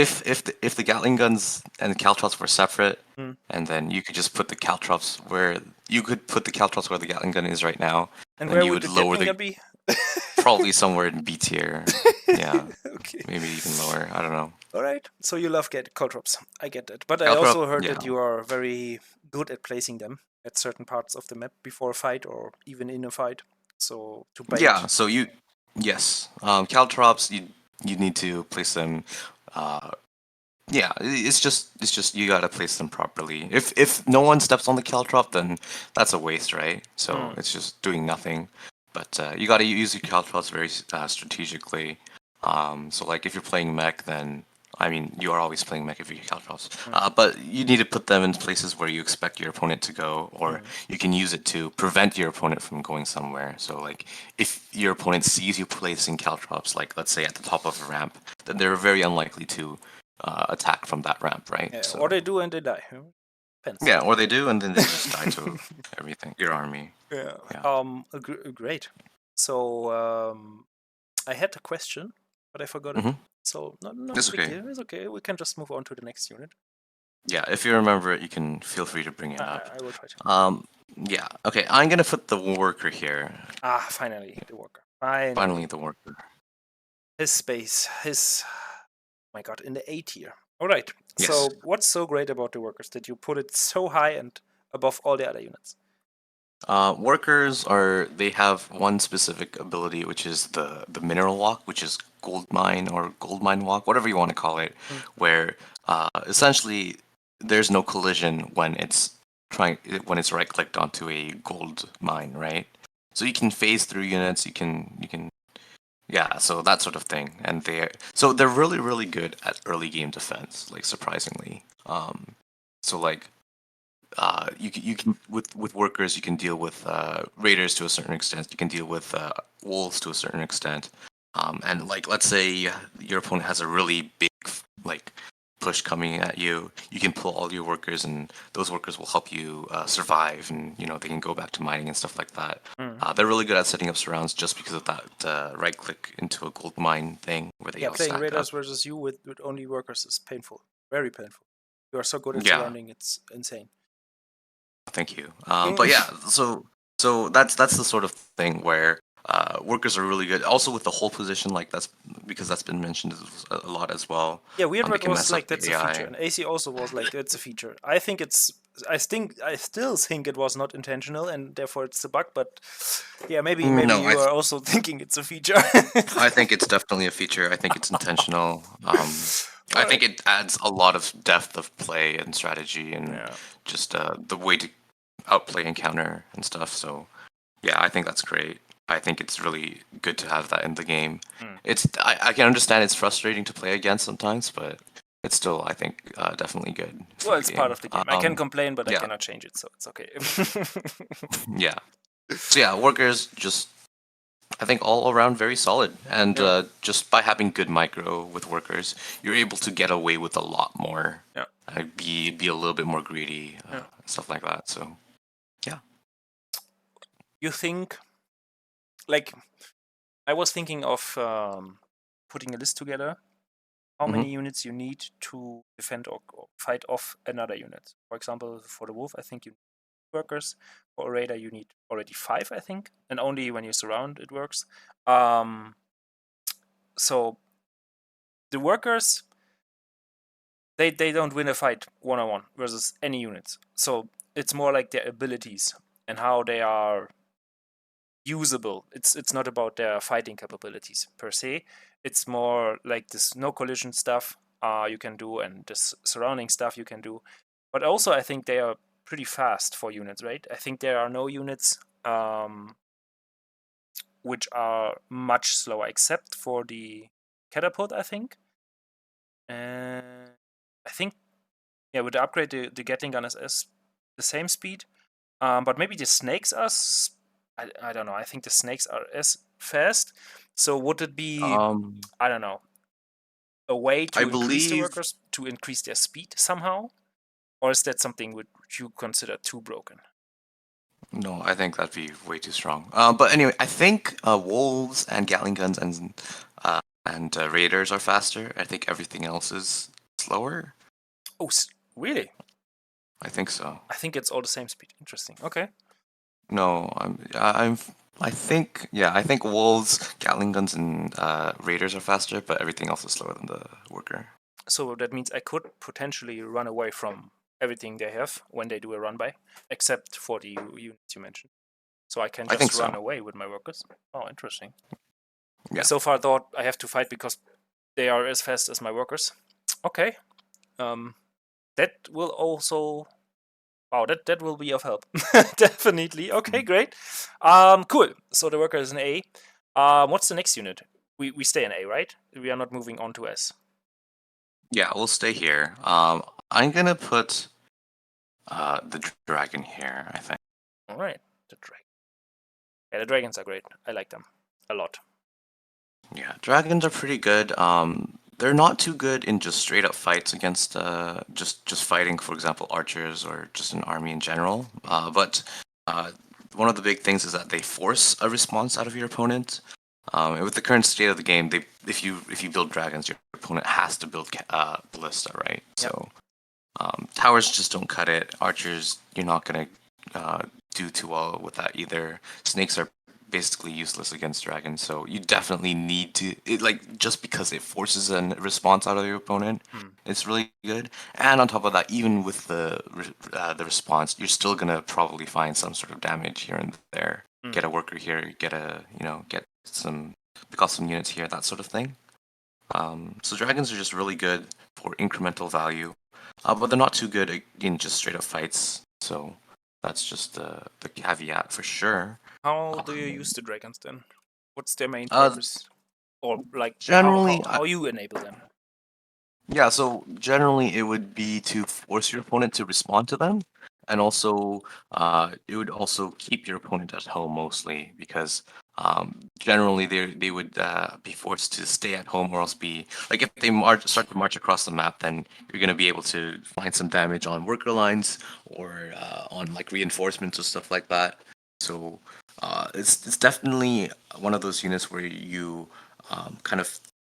the Gatling guns and the caltrops were separate, Hmm. and then you could just put the caltrops where you could put the caltrops where the Gatling gun is right now, And then where you would would the lower Gatling the gun be? probably somewhere in B tier. Yeah. Okay. Maybe even lower. I don't know. All right. So you love get core drops. I get that. But I Caltrop, also heard yeah. that you are very good at placing them at certain parts of the map before a fight or even in a fight. So to Yeah, bait. so yes, caltrops, you need to place them. Uh, yeah, it's just you gotta place them properly. If no one steps on the caltrop, then that's a waste, right? So Hmm. it's just doing nothing. But you gotta use your caltrops very strategically. So like if you're playing mech, then I mean you are always playing mech if you caltrops. Hmm. But you need to put them in places where you expect your opponent to go, or Hmm. you can use it to prevent your opponent from going somewhere. So like if your opponent sees you placing caltrops, like let's say at the top of a ramp, then they're very unlikely to attack from that ramp, right? Yeah, or So they do and they die. Depends. yeah, or they do, and then they just die to everything. Your army, Yeah. yeah. Great. So I had a question, but I forgot it. Mm-hmm. So not a It's big okay. deal. It's okay. We can just move on to the next unit. Yeah, if you remember it, you can feel free to bring I, it up. I I will try to. Yeah. Okay, I'm gonna put the worker here. Ah, finally the worker. Finally Finally, the worker. his space. His. My God, in the A tier. All right. Yes. So what's so great about the workers that you put it so high and above all the other units? Workers are they have one specific ability, which is the mineral walk, which is gold mine or gold mine walk, whatever you want to call it, Mm. where essentially there's no collision when it's right clicked onto a gold mine, right? So you can phase through units. You can yeah, so that sort of thing, and they're really really good at early game defense, like surprisingly. So like you can with workers you can deal with raiders to a certain extent. You can deal with wolves to a certain extent. And like let's say your opponent has a really big like push coming at you, you can pull all your workers, and those workers will help you survive, and they can go back to mining and stuff like that. Mm. They're really good at setting up surrounds just because of that right click into a gold mine thing where they Yeah, all playing stack up. raiders versus you with only workers is painful, very painful. You are so good at Yeah, surrounding; it's insane. thank you. But Mm. yeah, so that's the sort of thing where workers are really good. Also with the whole position, like that's because that's been mentioned a lot as well. Yeah, weird They work can was mess up like that's the a feature, AI. and AC also was like it's a feature. I think it's. I still think it was not intentional, and therefore it's a bug. But yeah, maybe No, you are also thinking it's a feature. I think it's definitely a feature. I think it's intentional. All I think right. it adds a lot of depth of play and strategy and Yeah. just the way to outplay and counter and stuff. So yeah, I think that's great. I think it's really good to have that in the game. Mm. I can understand it's frustrating to play against sometimes, but it's still I think definitely good for Well, the it's part game. of the game. I can complain, but I Yeah, cannot change it, so it's okay. yeah. So yeah, workers just I think all around very solid, and Yeah. just by having good micro with workers, you're able to get away with a lot more. Yeah. Be a little bit more greedy, Yeah. stuff like that. So yeah. You think like I was thinking of putting a list together. How Hmm. many units you need to defend or fight off another unit? For example, for the wolf, I think you need workers. For a raider, you need already 5, I think, and only when you surround it works. Um, so the workers they don't win a fight 1-on-1 versus any units. So it's more like their abilities and how they are usable. It's not about their fighting capabilities per se. It's more like this no collision stuff you can do and this surrounding stuff you can do. But also, I think they are pretty fast for units, right? I think there are no units which are much slower, except for the catapult. I think. I think yeah, with the upgrade, the Gatling gun is the same speed. But maybe the snakes are. I don't know. I think the snakes are as fast. So would it be? Um, I don't know. A way I to increase the believe workers to increase their speed somehow, or is that something which you consider too broken? no, I think that'd be way too strong. But anyway, I think wolves and Gatling guns and raiders are faster. I think everything else is slower. Oh, really? I think so. I think it's all the same speed. Interesting. Okay. No, I think yeah, I think wolves, Gatling guns, and raiders are faster, but everything else is slower than the worker. So that means I could potentially run away from everything they have when they do a run by, except for the units you mentioned. So I can I think just so. run away with my workers. Oh, interesting. I Yeah. so far thought I have to fight because they are as fast as my workers. Okay. Um, that will also. Wow, that will be of help. Definitely. Okay, Mm. great. Cool. So the worker is an A. What's the next unit? We stay in A, right? We are not moving on to S. Yeah, we'll stay here. I'm gonna put the dragon here, I think. All right. The dragon. Yeah, the dragons are great. I like them a lot. Yeah, dragons are pretty good. They're not too good in just straight up fights against just fighting, for example, archers or just an army in general. But uh, one of the big things is that they force a response out of your opponent. And with the current state of the game, if you build dragons, your opponent has to build ballista, right? Yep. So towers just don't cut it. Archers, you're not gonna do too well with that either. Snakes are basically useless against dragons, so you definitely need to like just because it forces a response out of your opponent, Hmm. it's really good. And on top of that, even with the response, you're still gonna probably find some sort of damage here and there. Hmm. Get a worker here, get some pick off some units here, that sort of thing. So dragons are just really good for incremental value. but they're not too good in just straight up fights. So that's just the caveat for sure. How do you use the dragons then? What's their main Uh, purpose? Or like generally, how you enable them? yeah, so generally it would be to force your opponent to respond to them, and also it would also keep your opponent at home mostly because generally they would be forced to stay at home or else be like if they start to march across the map, then you're gonna be able to find some damage on worker lines or on like reinforcements or stuff like that. So it's definitely one of those units where you kind of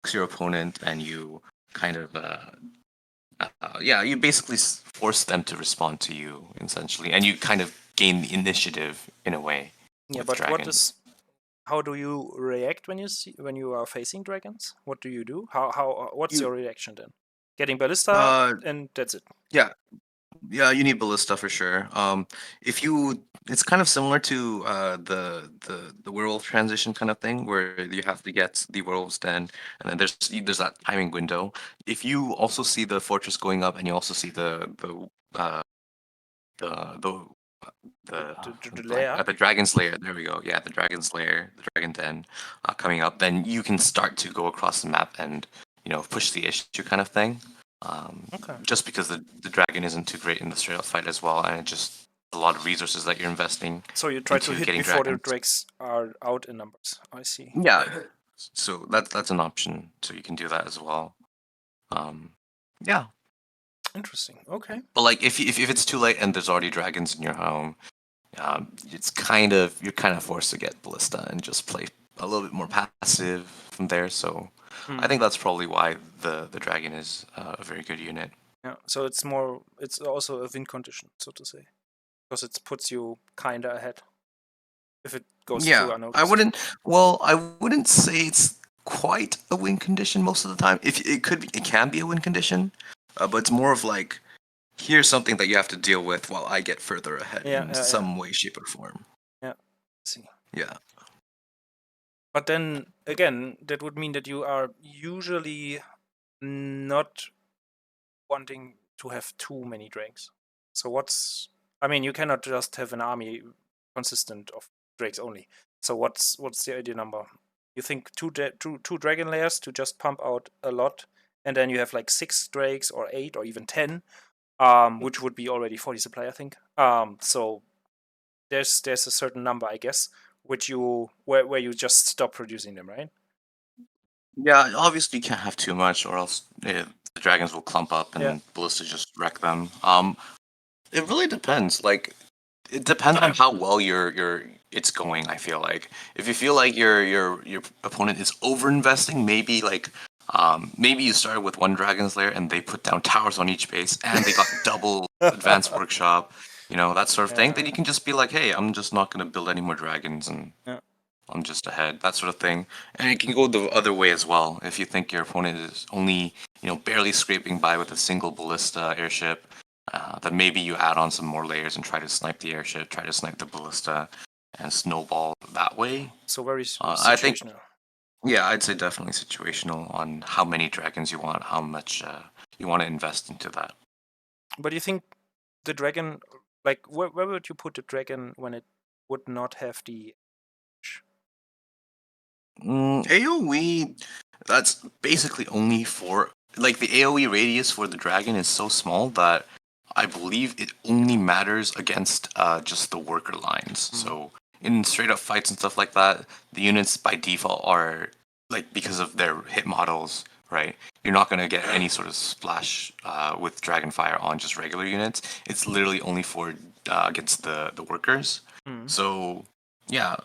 fix your opponent and you kind of yeah, you basically force them to respond to you essentially, and you kind of gain the initiative in a way Yeah, with but what dragons. is how do you react when you are facing dragons? What do you do? What's You your reaction then? Getting ballista uh and that's it. yeah, yeah, you need ballista for sure. If you, it's kind of similar to the werewolf transition kind of thing, where you have to get the werewolf's den, and then there's that timing window. If you also see the fortress going up, and you also see the The blank layer. the dragon's lair. There we go. Yeah, the dragon's lair, the dragon den coming up. Then you can start to go across the map and push the issue kind of thing. Okay. Just because the dragon isn't too great in the straight up fight as well, and it just a lot of resources that you're investing So you try to into hit getting before the dragons. drakes are out in numbers. I see. Yeah, so that's an option. So you can do that as well. Um, yeah, Interesting. Okay. but like if it's too late and there's already dragons in your home, you're kind of forced to get ballista and just play a little bit more passive from there. So I Hmm. think that's probably why the dragon is a very good unit. Yeah. So it's also a win condition, so to say, because it puts you kinda ahead if it goes through Yeah, unnoticed. I wouldn't say it's quite a win condition most of the time. If it can be a win condition, but it's more of like here's something that you have to deal with while I get further ahead Yeah. in Yeah. Yeah. some way, shape, or form. Yeah. See. Yeah. But then again, that would mean that you are usually not wanting to have too many drakes. So I mean, you cannot just have an army consistent of drakes only. So what's the ideal number? You think two dragon layers to just pump out a lot, and then you have like 6 drakes or 8 or even 10, which would be already 40 supply, I think. So there's a certain number, I guess, which where you just stop producing them, right? Yeah, obviously you can't have too much, or else the dragons will clump up Yeah. and ballistas just wreck them. It really depends. Like, it depends on how well your it's going. I feel like if you feel like your opponent is over investing, maybe you started with one dragon's lair and they put down towers on each base and they got double advanced workshop, that sort of thing. Then Yeah. you can just be like, hey, I'm just not gonna build any more dragons and Yeah. I'm just ahead, that sort of thing. And it can go the other way as well. If you think your opponent is only, barely scraping by with a single ballista airship, then maybe you add on some more layers and try to snipe the airship, try to snipe the ballista, and snowball that way. So very I think, situational. yeah, I'd say definitely situational on how many dragons you want, how much you want to invest into that. But you think the dragon, like, where would you put the dragon when it would not have the edge? AoE, that's basically only for like the AoE radius for the dragon is so small that I believe it only matters against just the worker lines. Hmm. So in straight up fights and stuff like that, the units by default are like because of their hit models, right? You're not gonna get any sort of splash with Dragonfire on just regular units. It's literally only for against the workers. Hmm. So yeah,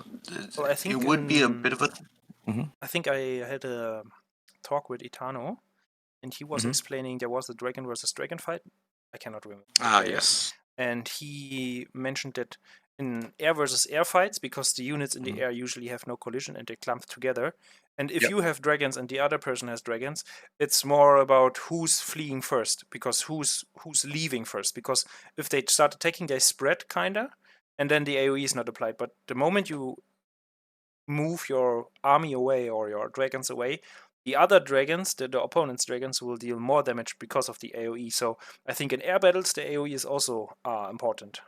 Well, I it think would be a bit of a. Mhm, I think I had a talk with Itano, and he was mhm. explaining there was a dragon versus dragon fight. I cannot remember the Ah, players, yes. and he mentioned that in air versus air fights, because the units in the Mhm. air usually have no collision and they clump together. And if Yep. you have dragons and the other person has dragons, it's more about who's fleeing first, because who's leaving first. Because if they start attacking, they spread kinda, and then the AOE is not applied. But the moment you move your army away or your dragons away, the other dragons, the opponent's dragons, will deal more damage because of the AoE. So I think in air battles, the AoE is also important.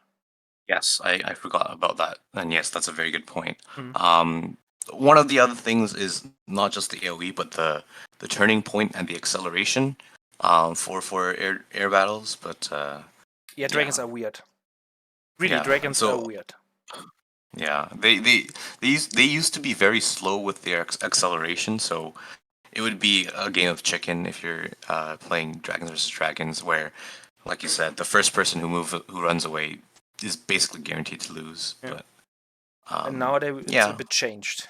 Yes, I forgot about that. And yes, that's a very good point. Mm. One of the other things is not just the AoE, but the turning point and the acceleration for air battles. But Yeah, dragons yeah, are weird. Really, yeah. dragons are So weird. yeah, they used to be very slow with their acceleration. So it would be a game of chicken if you're playing Dragons versus Dragons, where, like you said, the first person who runs away is basically guaranteed to lose. Yeah. But And now it's a yeah, bit changed.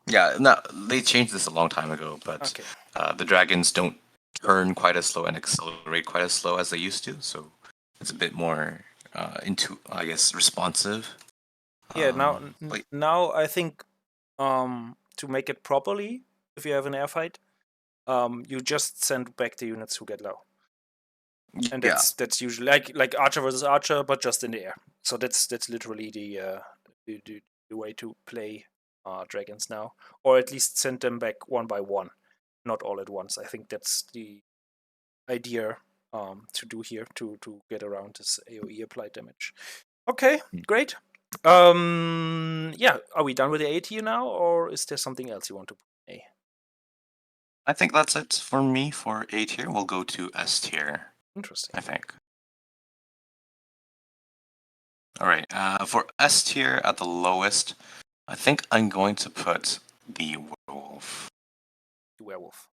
yeah, no, they changed this a long time ago, but Okay. the dragons don't turn quite as slow and accelerate quite as slow as they used to, so it's a bit more I guess, responsive. Yeah. Now, But now I think to make it properly, if you have an air fight, you just send back the units who get low, and yeah, that's usually like Archer versus Archer, but just in the air. So that's literally the way to play dragons now, or at least send them back one by one, not all at once. I think that's the idea to do here to get around this AOE applied damage. Okay, great. Yeah, are we done with the A tier now, or is there something else you want to put in A? I think that's it for me for A tier. We'll go to S tier, Interesting. I think. All right, for S tier at the lowest, I think I'm going to put the werewolf. Werewolf.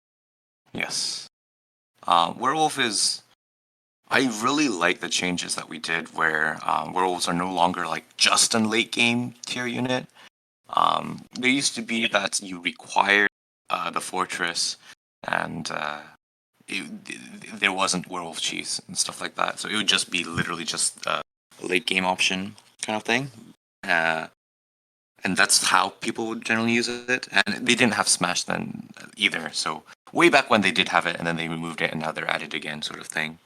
Yes, werewolf is. I really like the changes that we did where werewolves are no longer like just a late game tier unit. There used to be that you required the fortress and there wasn't werewolf cheese and stuff like that. So it would just be literally just a late game option kind of thing. Uh, and that's how people would generally use it. And they didn't have Smash then either. So way back when they did have it and then they removed it and now they're at it again sort of thing.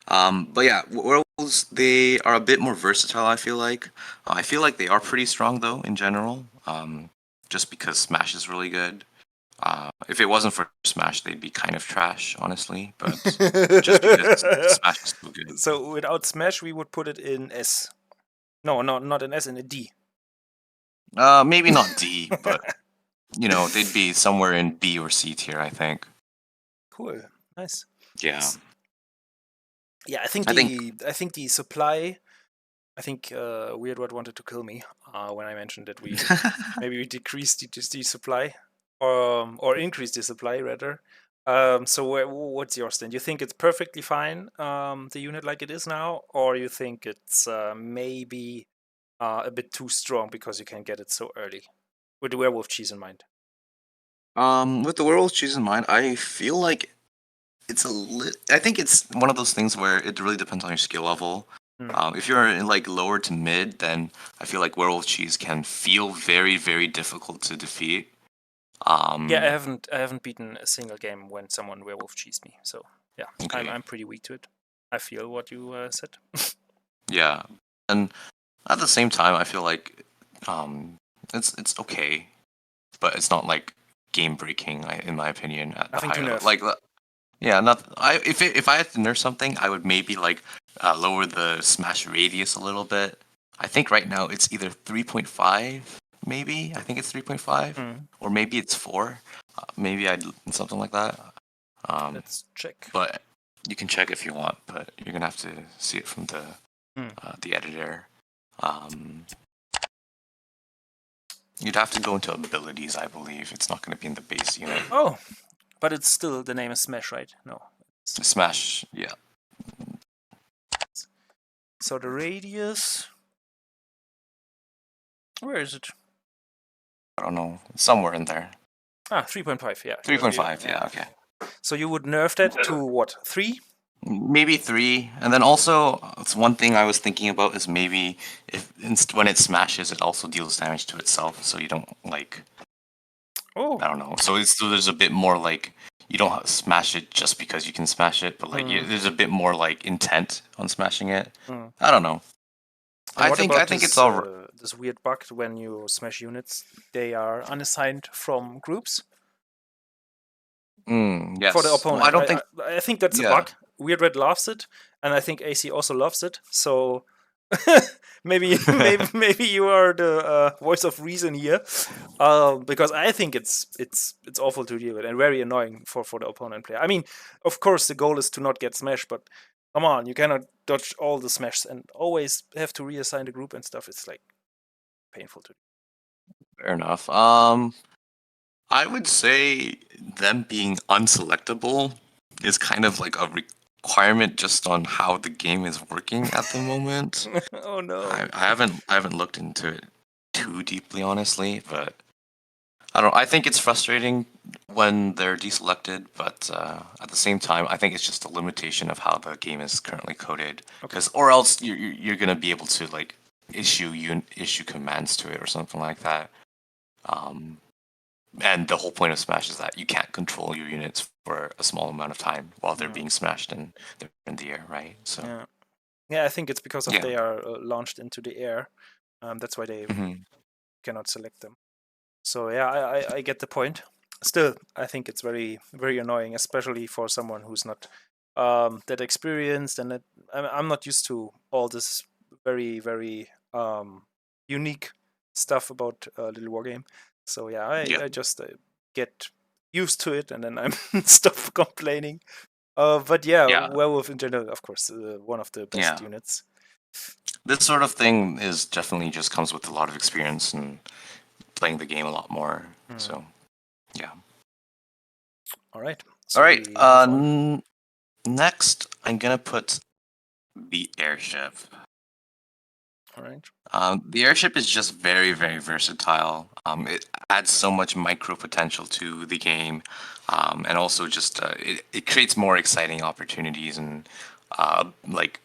But yeah, werewolves, they are a bit more versatile, I feel like. I feel like they are pretty strong, though, in general, just because Smash is really good. If it wasn't for Smash, they'd be kind of trash, honestly, but just because Smash is so good. So without Smash, we would put it in S. No, not in S, in a D. Maybe not D, but, they'd be somewhere in B or C tier, I think. Cool, nice. Yeah. Yeah, I think I think. the supply. I think Weirdward wanted to kill me when I mentioned that we maybe we decreased the supply, or increased the supply rather. So what's yours then? You think it's perfectly fine, the unit like it is now, or you think it's maybe a bit too strong because you can get it so early, with the werewolf cheese in mind? With the werewolf cheese in mind, I feel like I think it's one of those things where it really depends on your skill level. Hmm. If you're in like lower to mid, then I feel like werewolf cheese can feel very, very difficult to defeat. Yeah, Um, I haven't beaten a single game when someone werewolf cheesed me. So yeah, okay, I'm pretty weak to it. I feel what you said. yeah, and at the same time, I feel like um, it's okay, but it's not like game breaking, in my opinion, at the Nothing to higher level. nerf. Like, yeah, not I if I had to nerf something, I would maybe like lower the smash radius a little bit. I think right now it's either 3.5, maybe. I think it's 3.5, Hmm. or maybe it's 4. Maybe I'd something like that. Um, Let's check. but you can check if you want, but you're gonna have to see it from Hmm. the editor. Um, you'd have to go into abilities, I believe. It's not gonna be in the base unit. Oh, but it's still, the name is Smash, right? No. Smash, yeah. So the radius, where is it? I don't know, somewhere in there. 3.5. Yeah. 3.5, yeah, okay. So you would nerf that to what? 3? Maybe 3, and then also it's one thing I was thinking about is maybe if when it smashes, it also deals damage to itself, so you don't like Oh. I don't know. So there's a bit more like you don't smash it just because you can smash it, but like Hmm. there's a bit more like intent on smashing it. Hmm. I don't know. And what I about think it's this all. this weird bug when you smash units? They are unassigned from groups. for the Yes. Well, I opponent. don't think. I think that's a Yeah. bug. Weird Red loves it, and I think AC also loves it. So maybe you are the voice of reason here, because I think it's awful to deal with and very annoying for the opponent player. I mean, of course the goal is to not get smashed, but come on, you cannot dodge all the smashes and always have to reassign the group and stuff. It's like painful to. Fair enough. I would say them being unselectable is kind of like a requirement just on how the game is working at the moment. Oh no. I haven't looked into it too deeply, honestly, but I don't know. I think it's frustrating when they're deselected, but at the same time, I think it's just a limitation of how the game is currently coded. Okay. Because or else you're gonna be able to like issue commands to it or something like that. Um, and the whole point of Smash is that you can't control your units for a small amount of time while they're Yeah. being smashed and they're in the air, right? So Yeah. Yeah, I think it's because of yeah. they are launched into the air. That's why they Hmm. cannot select them. So yeah, I get the point. Still, I think it's very very annoying, especially for someone who's not that experienced and that I'm not used to all this very very unique stuff about Little War Game. So yeah, Yeah. I just get used to it and then I'm stop complaining. But yeah, Yeah. Werewolf in general, of course, one of the best Yeah. units. This sort of thing is definitely just comes with a lot of experience and playing the game a lot more. Hmm. So yeah. All right, All so right. we move on. Next, I'm gonna put the airship. All right. The airship is just very, very versatile. It adds so much micro potential to the game, and also just it creates more exciting opportunities and like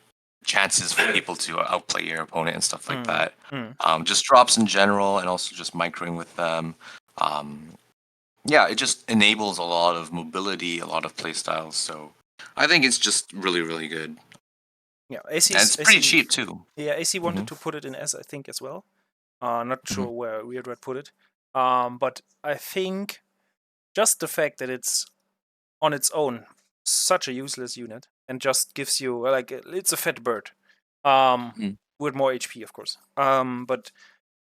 chances for people to outplay your opponent and stuff like Mm, that. mm. Just drops in general, and also just microing with them. Um, yeah, it just enables a lot of mobility, a lot of play styles. So I think it's just really, really good, Yeah, and it's pretty cheap too. Yeah, AC Hmm. wanted to put it in S, I think, as well. Not Hmm. sure where Weird Red put it. But I think just the fact that it's on its own such a useless unit and just gives you like it's a fat bird, um, with more HP, of course. But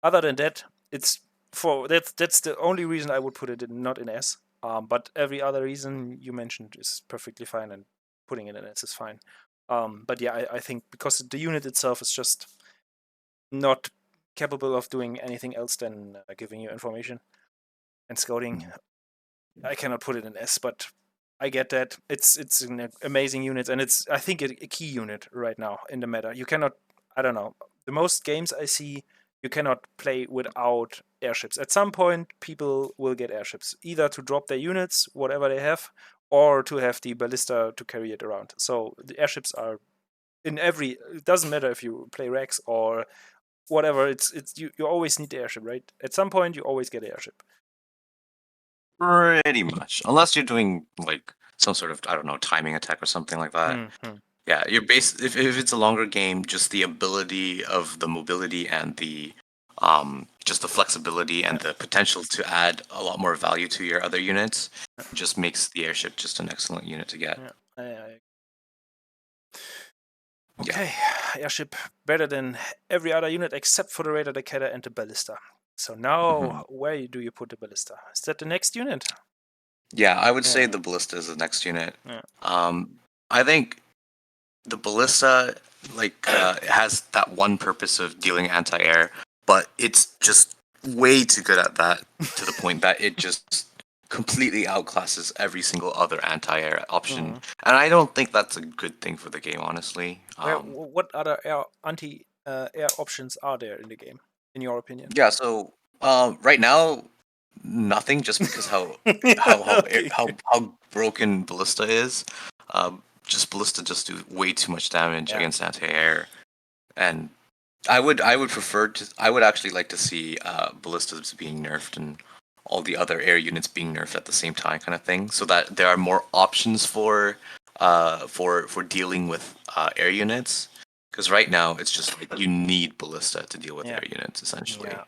other than that, it's for that's the only reason I would put it in, not in S. But every other reason you mentioned is perfectly fine, and putting it in S is fine. But yeah, I think because the unit itself is just not capable of doing anything else than giving you information and scouting, I cannot put it in S. But I get that it's an amazing unit, and it's I think a key unit right now in the meta. You cannot, I don't know, the most games I see, you cannot play without airships. At some point, people will get airships, either to drop their units, whatever they have, or to have the ballista to carry it around. So the airships are in every. It doesn't matter if you play Rex or whatever. It's you always need the airship, right? At some point, you always get the airship. Pretty much, unless you're doing like some sort of I don't know timing attack or something like that. Mm-hmm. Yeah, you're base if it's a longer game, just the ability of the mobility and the just the flexibility Yeah, and the potential to add a lot more value to your other units just makes the airship just an excellent unit to get. yeah. Yeah. Okay, airship better than every other unit except for the Raider, the Keter, and the Ballista. So Hmm. now, where do you put the Ballista? Is that the next unit? Yeah, I would say Yeah, the ballista is the next unit. yeah, I think the ballista has that one purpose of dealing anti-air, but it's just way too good at that to the point that it just completely outclasses every single other anti-air option, hmm. and I don't think that's a good thing for the game, honestly. What other air anti air options are there in the game, in your opinion? Yeah, so right now nothing, just because Okay. how broken ballista is. Just ballista just do way too much damage Yeah. against anti-air, and I would actually like to see ballistas being nerfed and all the other air units being nerfed at the same time, kind of thing, so that there are more options for dealing with air units. Because right now it's just like you need ballista to deal with Yeah. air units essentially. Yeah.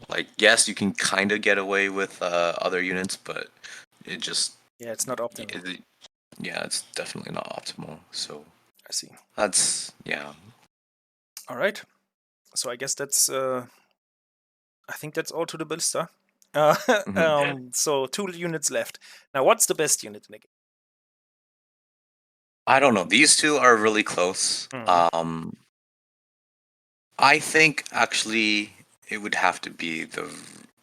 Like yes, you can kind of get away with other units, but it just Yeah, it's not optimal. Yeah, it's definitely not optimal. So I see. that's yeah. All right. So I guess that's I think that's all to the ballista. Mhm. So 2 units left. Now, what's the best unit in the I don't know. These two are really close. game? I think actually it would have to be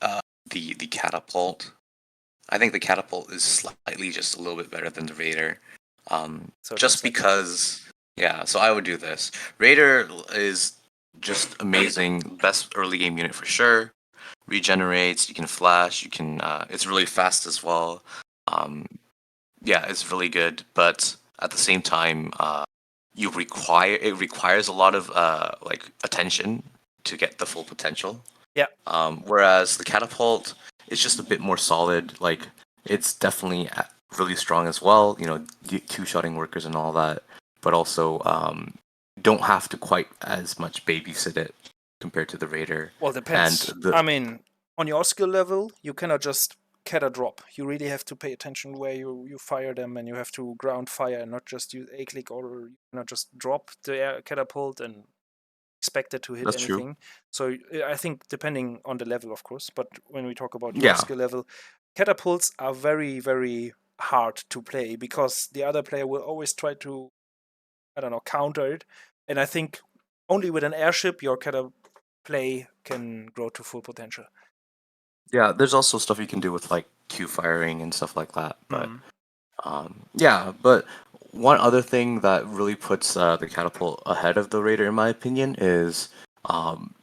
uh, the catapult. I think the catapult is slightly just a little bit better than the Raider. So it Just most likely. because, yeah. So I would do this. Raider is just amazing, best early game unit for sure. Regenerates. You can flash. You can. It's really fast as well. Um, yeah, it's really good. But at the same time, it requires a lot of like attention to get the full potential. Yeah. Whereas the catapult is just a bit more solid. Like it's definitely really strong as well. You know, two-shotting workers and all that, but also don't have to quite as much babysit it compared to the Raider. Well, And depends. the I mean, on your skill level, you cannot just cat drop. You really have to pay attention where you fire them, and you have to ground fire and not just use a click, or you cannot just drop the catapult and expect it to hit that's true. anything. So I think depending on the level, of course. But when we talk about your Yeah, skill level, catapults are very, very hard to play because the other player will always try to, I don't know, counter it. And I think only with an airship your catapult play can grow to full potential. yeah. There's also stuff you can do with like Q firing and stuff like that. But Mm. yeah, but one other thing that really puts the catapult ahead of the Raider, in my opinion, is um,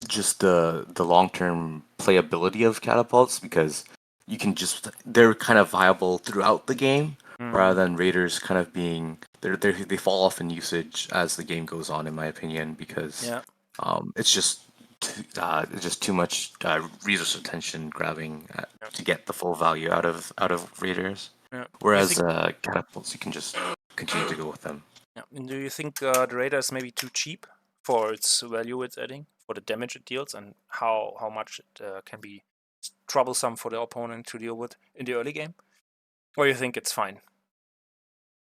just the long term playability of catapults because you can just they're kind of viable throughout the game rather Mm. than Raiders kind of being they fall off in usage as the game goes on, in my opinion, because Yeah. it's it's just too much resource attention grabbing Yeah. to get the full value out of Raiders. Yeah. Do you Whereas think? catapults, you can just continue to go with them. Yeah. And do you think the radar is maybe too cheap for its value it's adding, for the damage it deals, and how much it can be troublesome for the opponent to deal with in the early game? Or you think it's fine?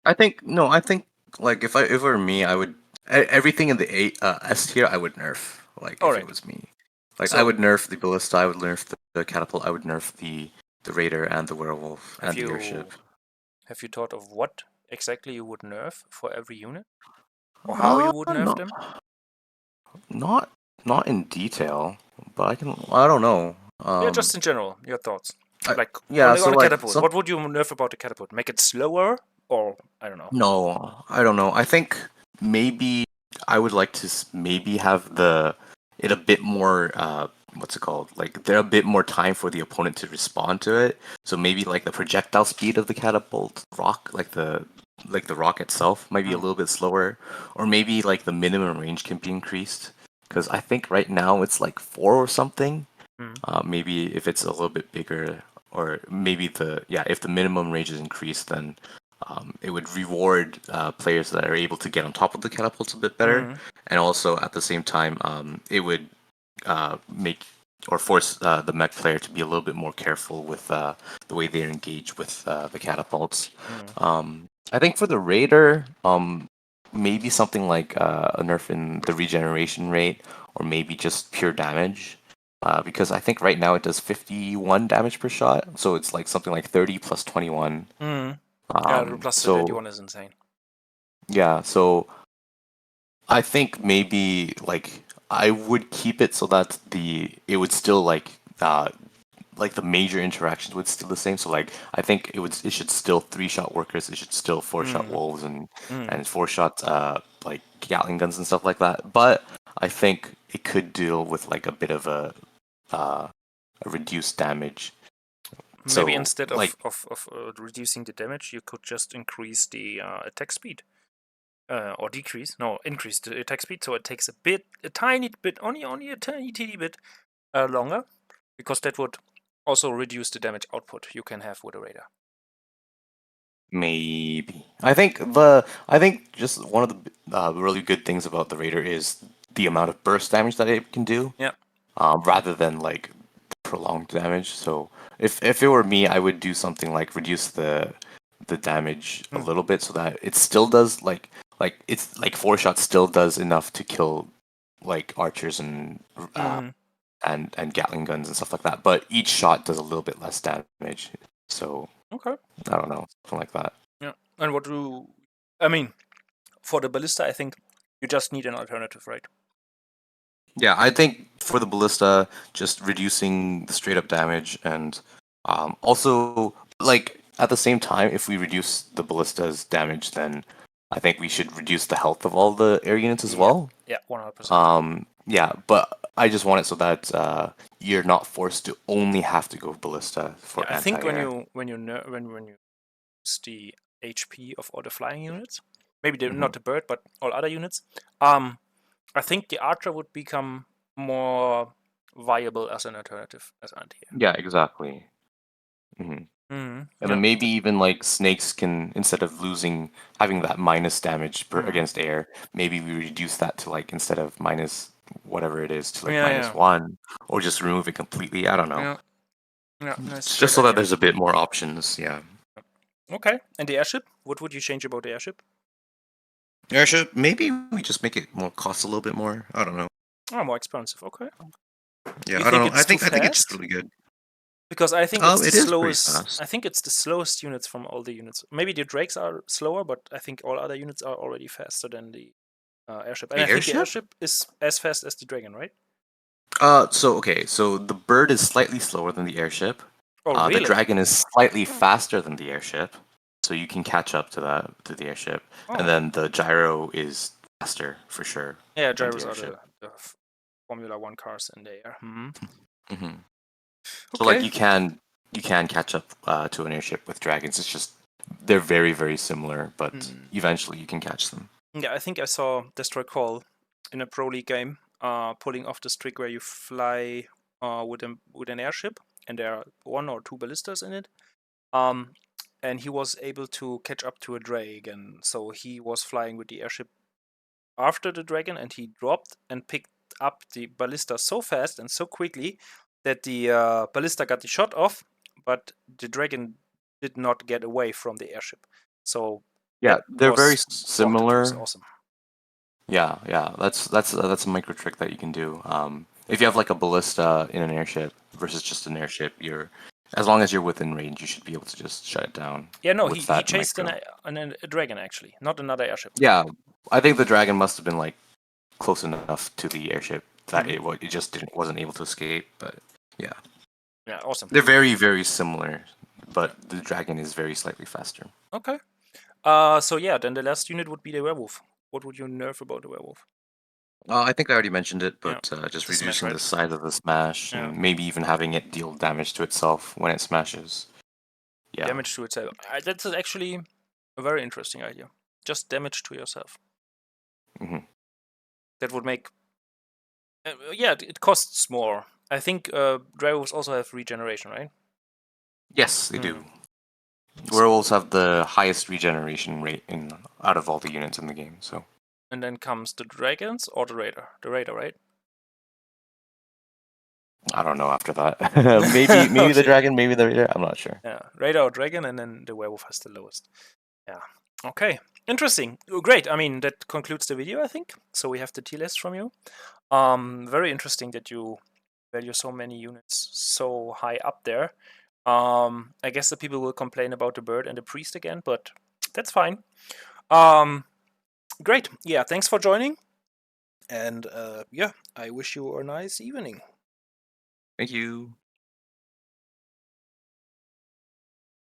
I think no. I think like if it were me, I would everything in the S tier I would nerf. Like All if it right. was me, like I So would nerf the ballista. I would nerf the catapult. I would nerf the raider and the werewolf have and the airship. you have you thought of what exactly you would nerf for every unit, or how Uh, you would nerf not them? not not in detail, but I can. I don't know. Yeah, just in general, your thoughts. I, Like yeah. on So the like catapult, some what would you nerf about the catapult? Make it slower, or I don't know. no, I don't know. I think maybe I would like to maybe have the it a bit more what's it called? Like there a bit more time for the opponent to respond to it. So maybe like the projectile speed of the catapult rock, like the rock itself might be a Mm. little bit slower, or maybe like the minimum range can be increased. Because I think right now it's like 4 or something. Mm. Maybe if it's a little bit bigger, or maybe if the minimum range is increased, then it would reward players that are able to get on top of the catapults a bit better, Mm. and also at the same time, it would make or force the mech player to be a little bit more careful with the way they engage with the catapults. Mm. I think for the raider, maybe something like a nerf in the regeneration rate, or maybe just pure damage. Because I think right now it does 51 damage per shot, so it's like something like 30 plus 21. Mm. Yeah, the plus the So 21 is insane. yeah, so I think maybe like I would keep it so that it would still like the major interactions would still the same. So like I think it should still 3-shot workers, it should still 4-shot Mm. wolves Mm. and 4-shot like Gatling guns and stuff like that. But I think it could deal with like a bit of uh, a reduced damage. Maybe So instead like of reducing the damage, you could just increase the attack speed. Or decrease, no, increase the attack speed, so it takes a tiny bit, only a tiny, teeny bit longer, because that would also reduce the damage output you can have with a radar. maybe I think just one of the really good things about the Raider is the amount of burst damage that it can do, Yeah. rather than like prolonged damage. So if it were me, I would do something like reduce the damage a Mm. little bit so that it still does like it's like four shots still does enough to kill like archers Mhm. and Gatling guns and stuff like that. But each shot does a little bit less damage. So Okay. I don't know, something like that. Yeah. And what do I mean for the ballista? I think you just need an alternative, right? Yeah, I think for the ballista, just reducing the straight up damage and also like at the same time, if we reduce the ballista's damage, then I think we should reduce the health of all the air units as Yeah. well. Yeah. 100%. Yeah, but I just want it so that you're not forced to only have to go ballista Yeah. for I think anti-air. when you use the HP of all the flying units, maybe Hmm. not the bird, but all other units, I think the archer would become more viable as an alternative as anti-air. Yeah, exactly. Hmm. And Yeah. then maybe even like snakes can, instead of losing having that minus damage per Mhm. against air, maybe we reduce that to like instead of minus whatever it is to like Yeah. Yeah. -1, or just remove it completely. I don't know. Yeah. Yeah. Nice. It's Great just so that idea. there's a bit more options. Yeah. Okay. And the airship? What would you change about the airship? Airship, maybe we just make it more cost a little bit more. I don't know. Oh, more expensive. Okay. Yeah, You I don't think know. it's too I think it's just fast? really good. Because I think it's the It is pretty slowest. I fast. think it's the slowest units from all the units. Maybe the drakes are slower, but I think all other units are already faster than the airship. And I The think the airship? airship is as fast as the dragon, right? So okay, so the bird is slightly slower than the airship. Oh, The really? dragon is slightly faster than the airship, so you can catch up to the airship. And Oh, then the gyro is faster for sure yeah. than the Gyros are airship. the Formula One cars in the air. Hmm. So like Okay. you can catch up to an airship with dragons. It's just they're very very similar, but Mm. eventually you can catch them. Yeah, I think I saw Destroy Call in a Pro League game, pulling off this trick where you fly with an airship, and there are one or two ballistas in it. Um, and he was able to catch up to a dragon, so he was flying with the airship after the dragon, and he dropped and picked up the ballista so fast and so quickly that the ballista got the shot off, but the dragon did not get away from the airship. So Yeah, that they're very was that was similar. awesome. Yeah, yeah, that's a micro trick that you can do. If you have like a ballista in an airship versus just an airship, you're as long as you're within range, you should be able to just shut it down Yeah, no, with he that chased micro. a dragon actually, not another airship. Yeah, I think the dragon must have been like close enough to the airship that Hmm. it just wasn't able to escape. But yeah, Yeah, awesome. they're very very similar, but the dragon is very slightly faster. Okay. So yeah, then the last unit would be the werewolf. What would you nerf about the werewolf? I think I already mentioned it, Yeah, but just the smash, reducing right? the size of the smash Yeah, and maybe even having it deal damage to itself when it smashes. Yeah. damage to itself. That's actually a very interesting idea. Just damage to yourself. Hmm. That would make. Yeah, it costs more. I think werewolves also have regeneration, right? Yes, they Hmm. do. Werewolves So have the highest regeneration rate in out of all the units in the game. So and then comes the dragons or the raider. The raider, right? I don't know after that. Maybe the Okay. dragon, maybe the raider. I'm not sure. Yeah, raider or dragon, and then the werewolf has the lowest. Yeah. Okay. Interesting. Great. I mean, that concludes the video, I think. So we have the tier list from you. Very interesting that you value so many units so high up there. I guess the people will complain about the bird and the priest again, but that's fine. Um, great. Yeah. Thanks for joining. And yeah, I wish you a nice evening. Thank you.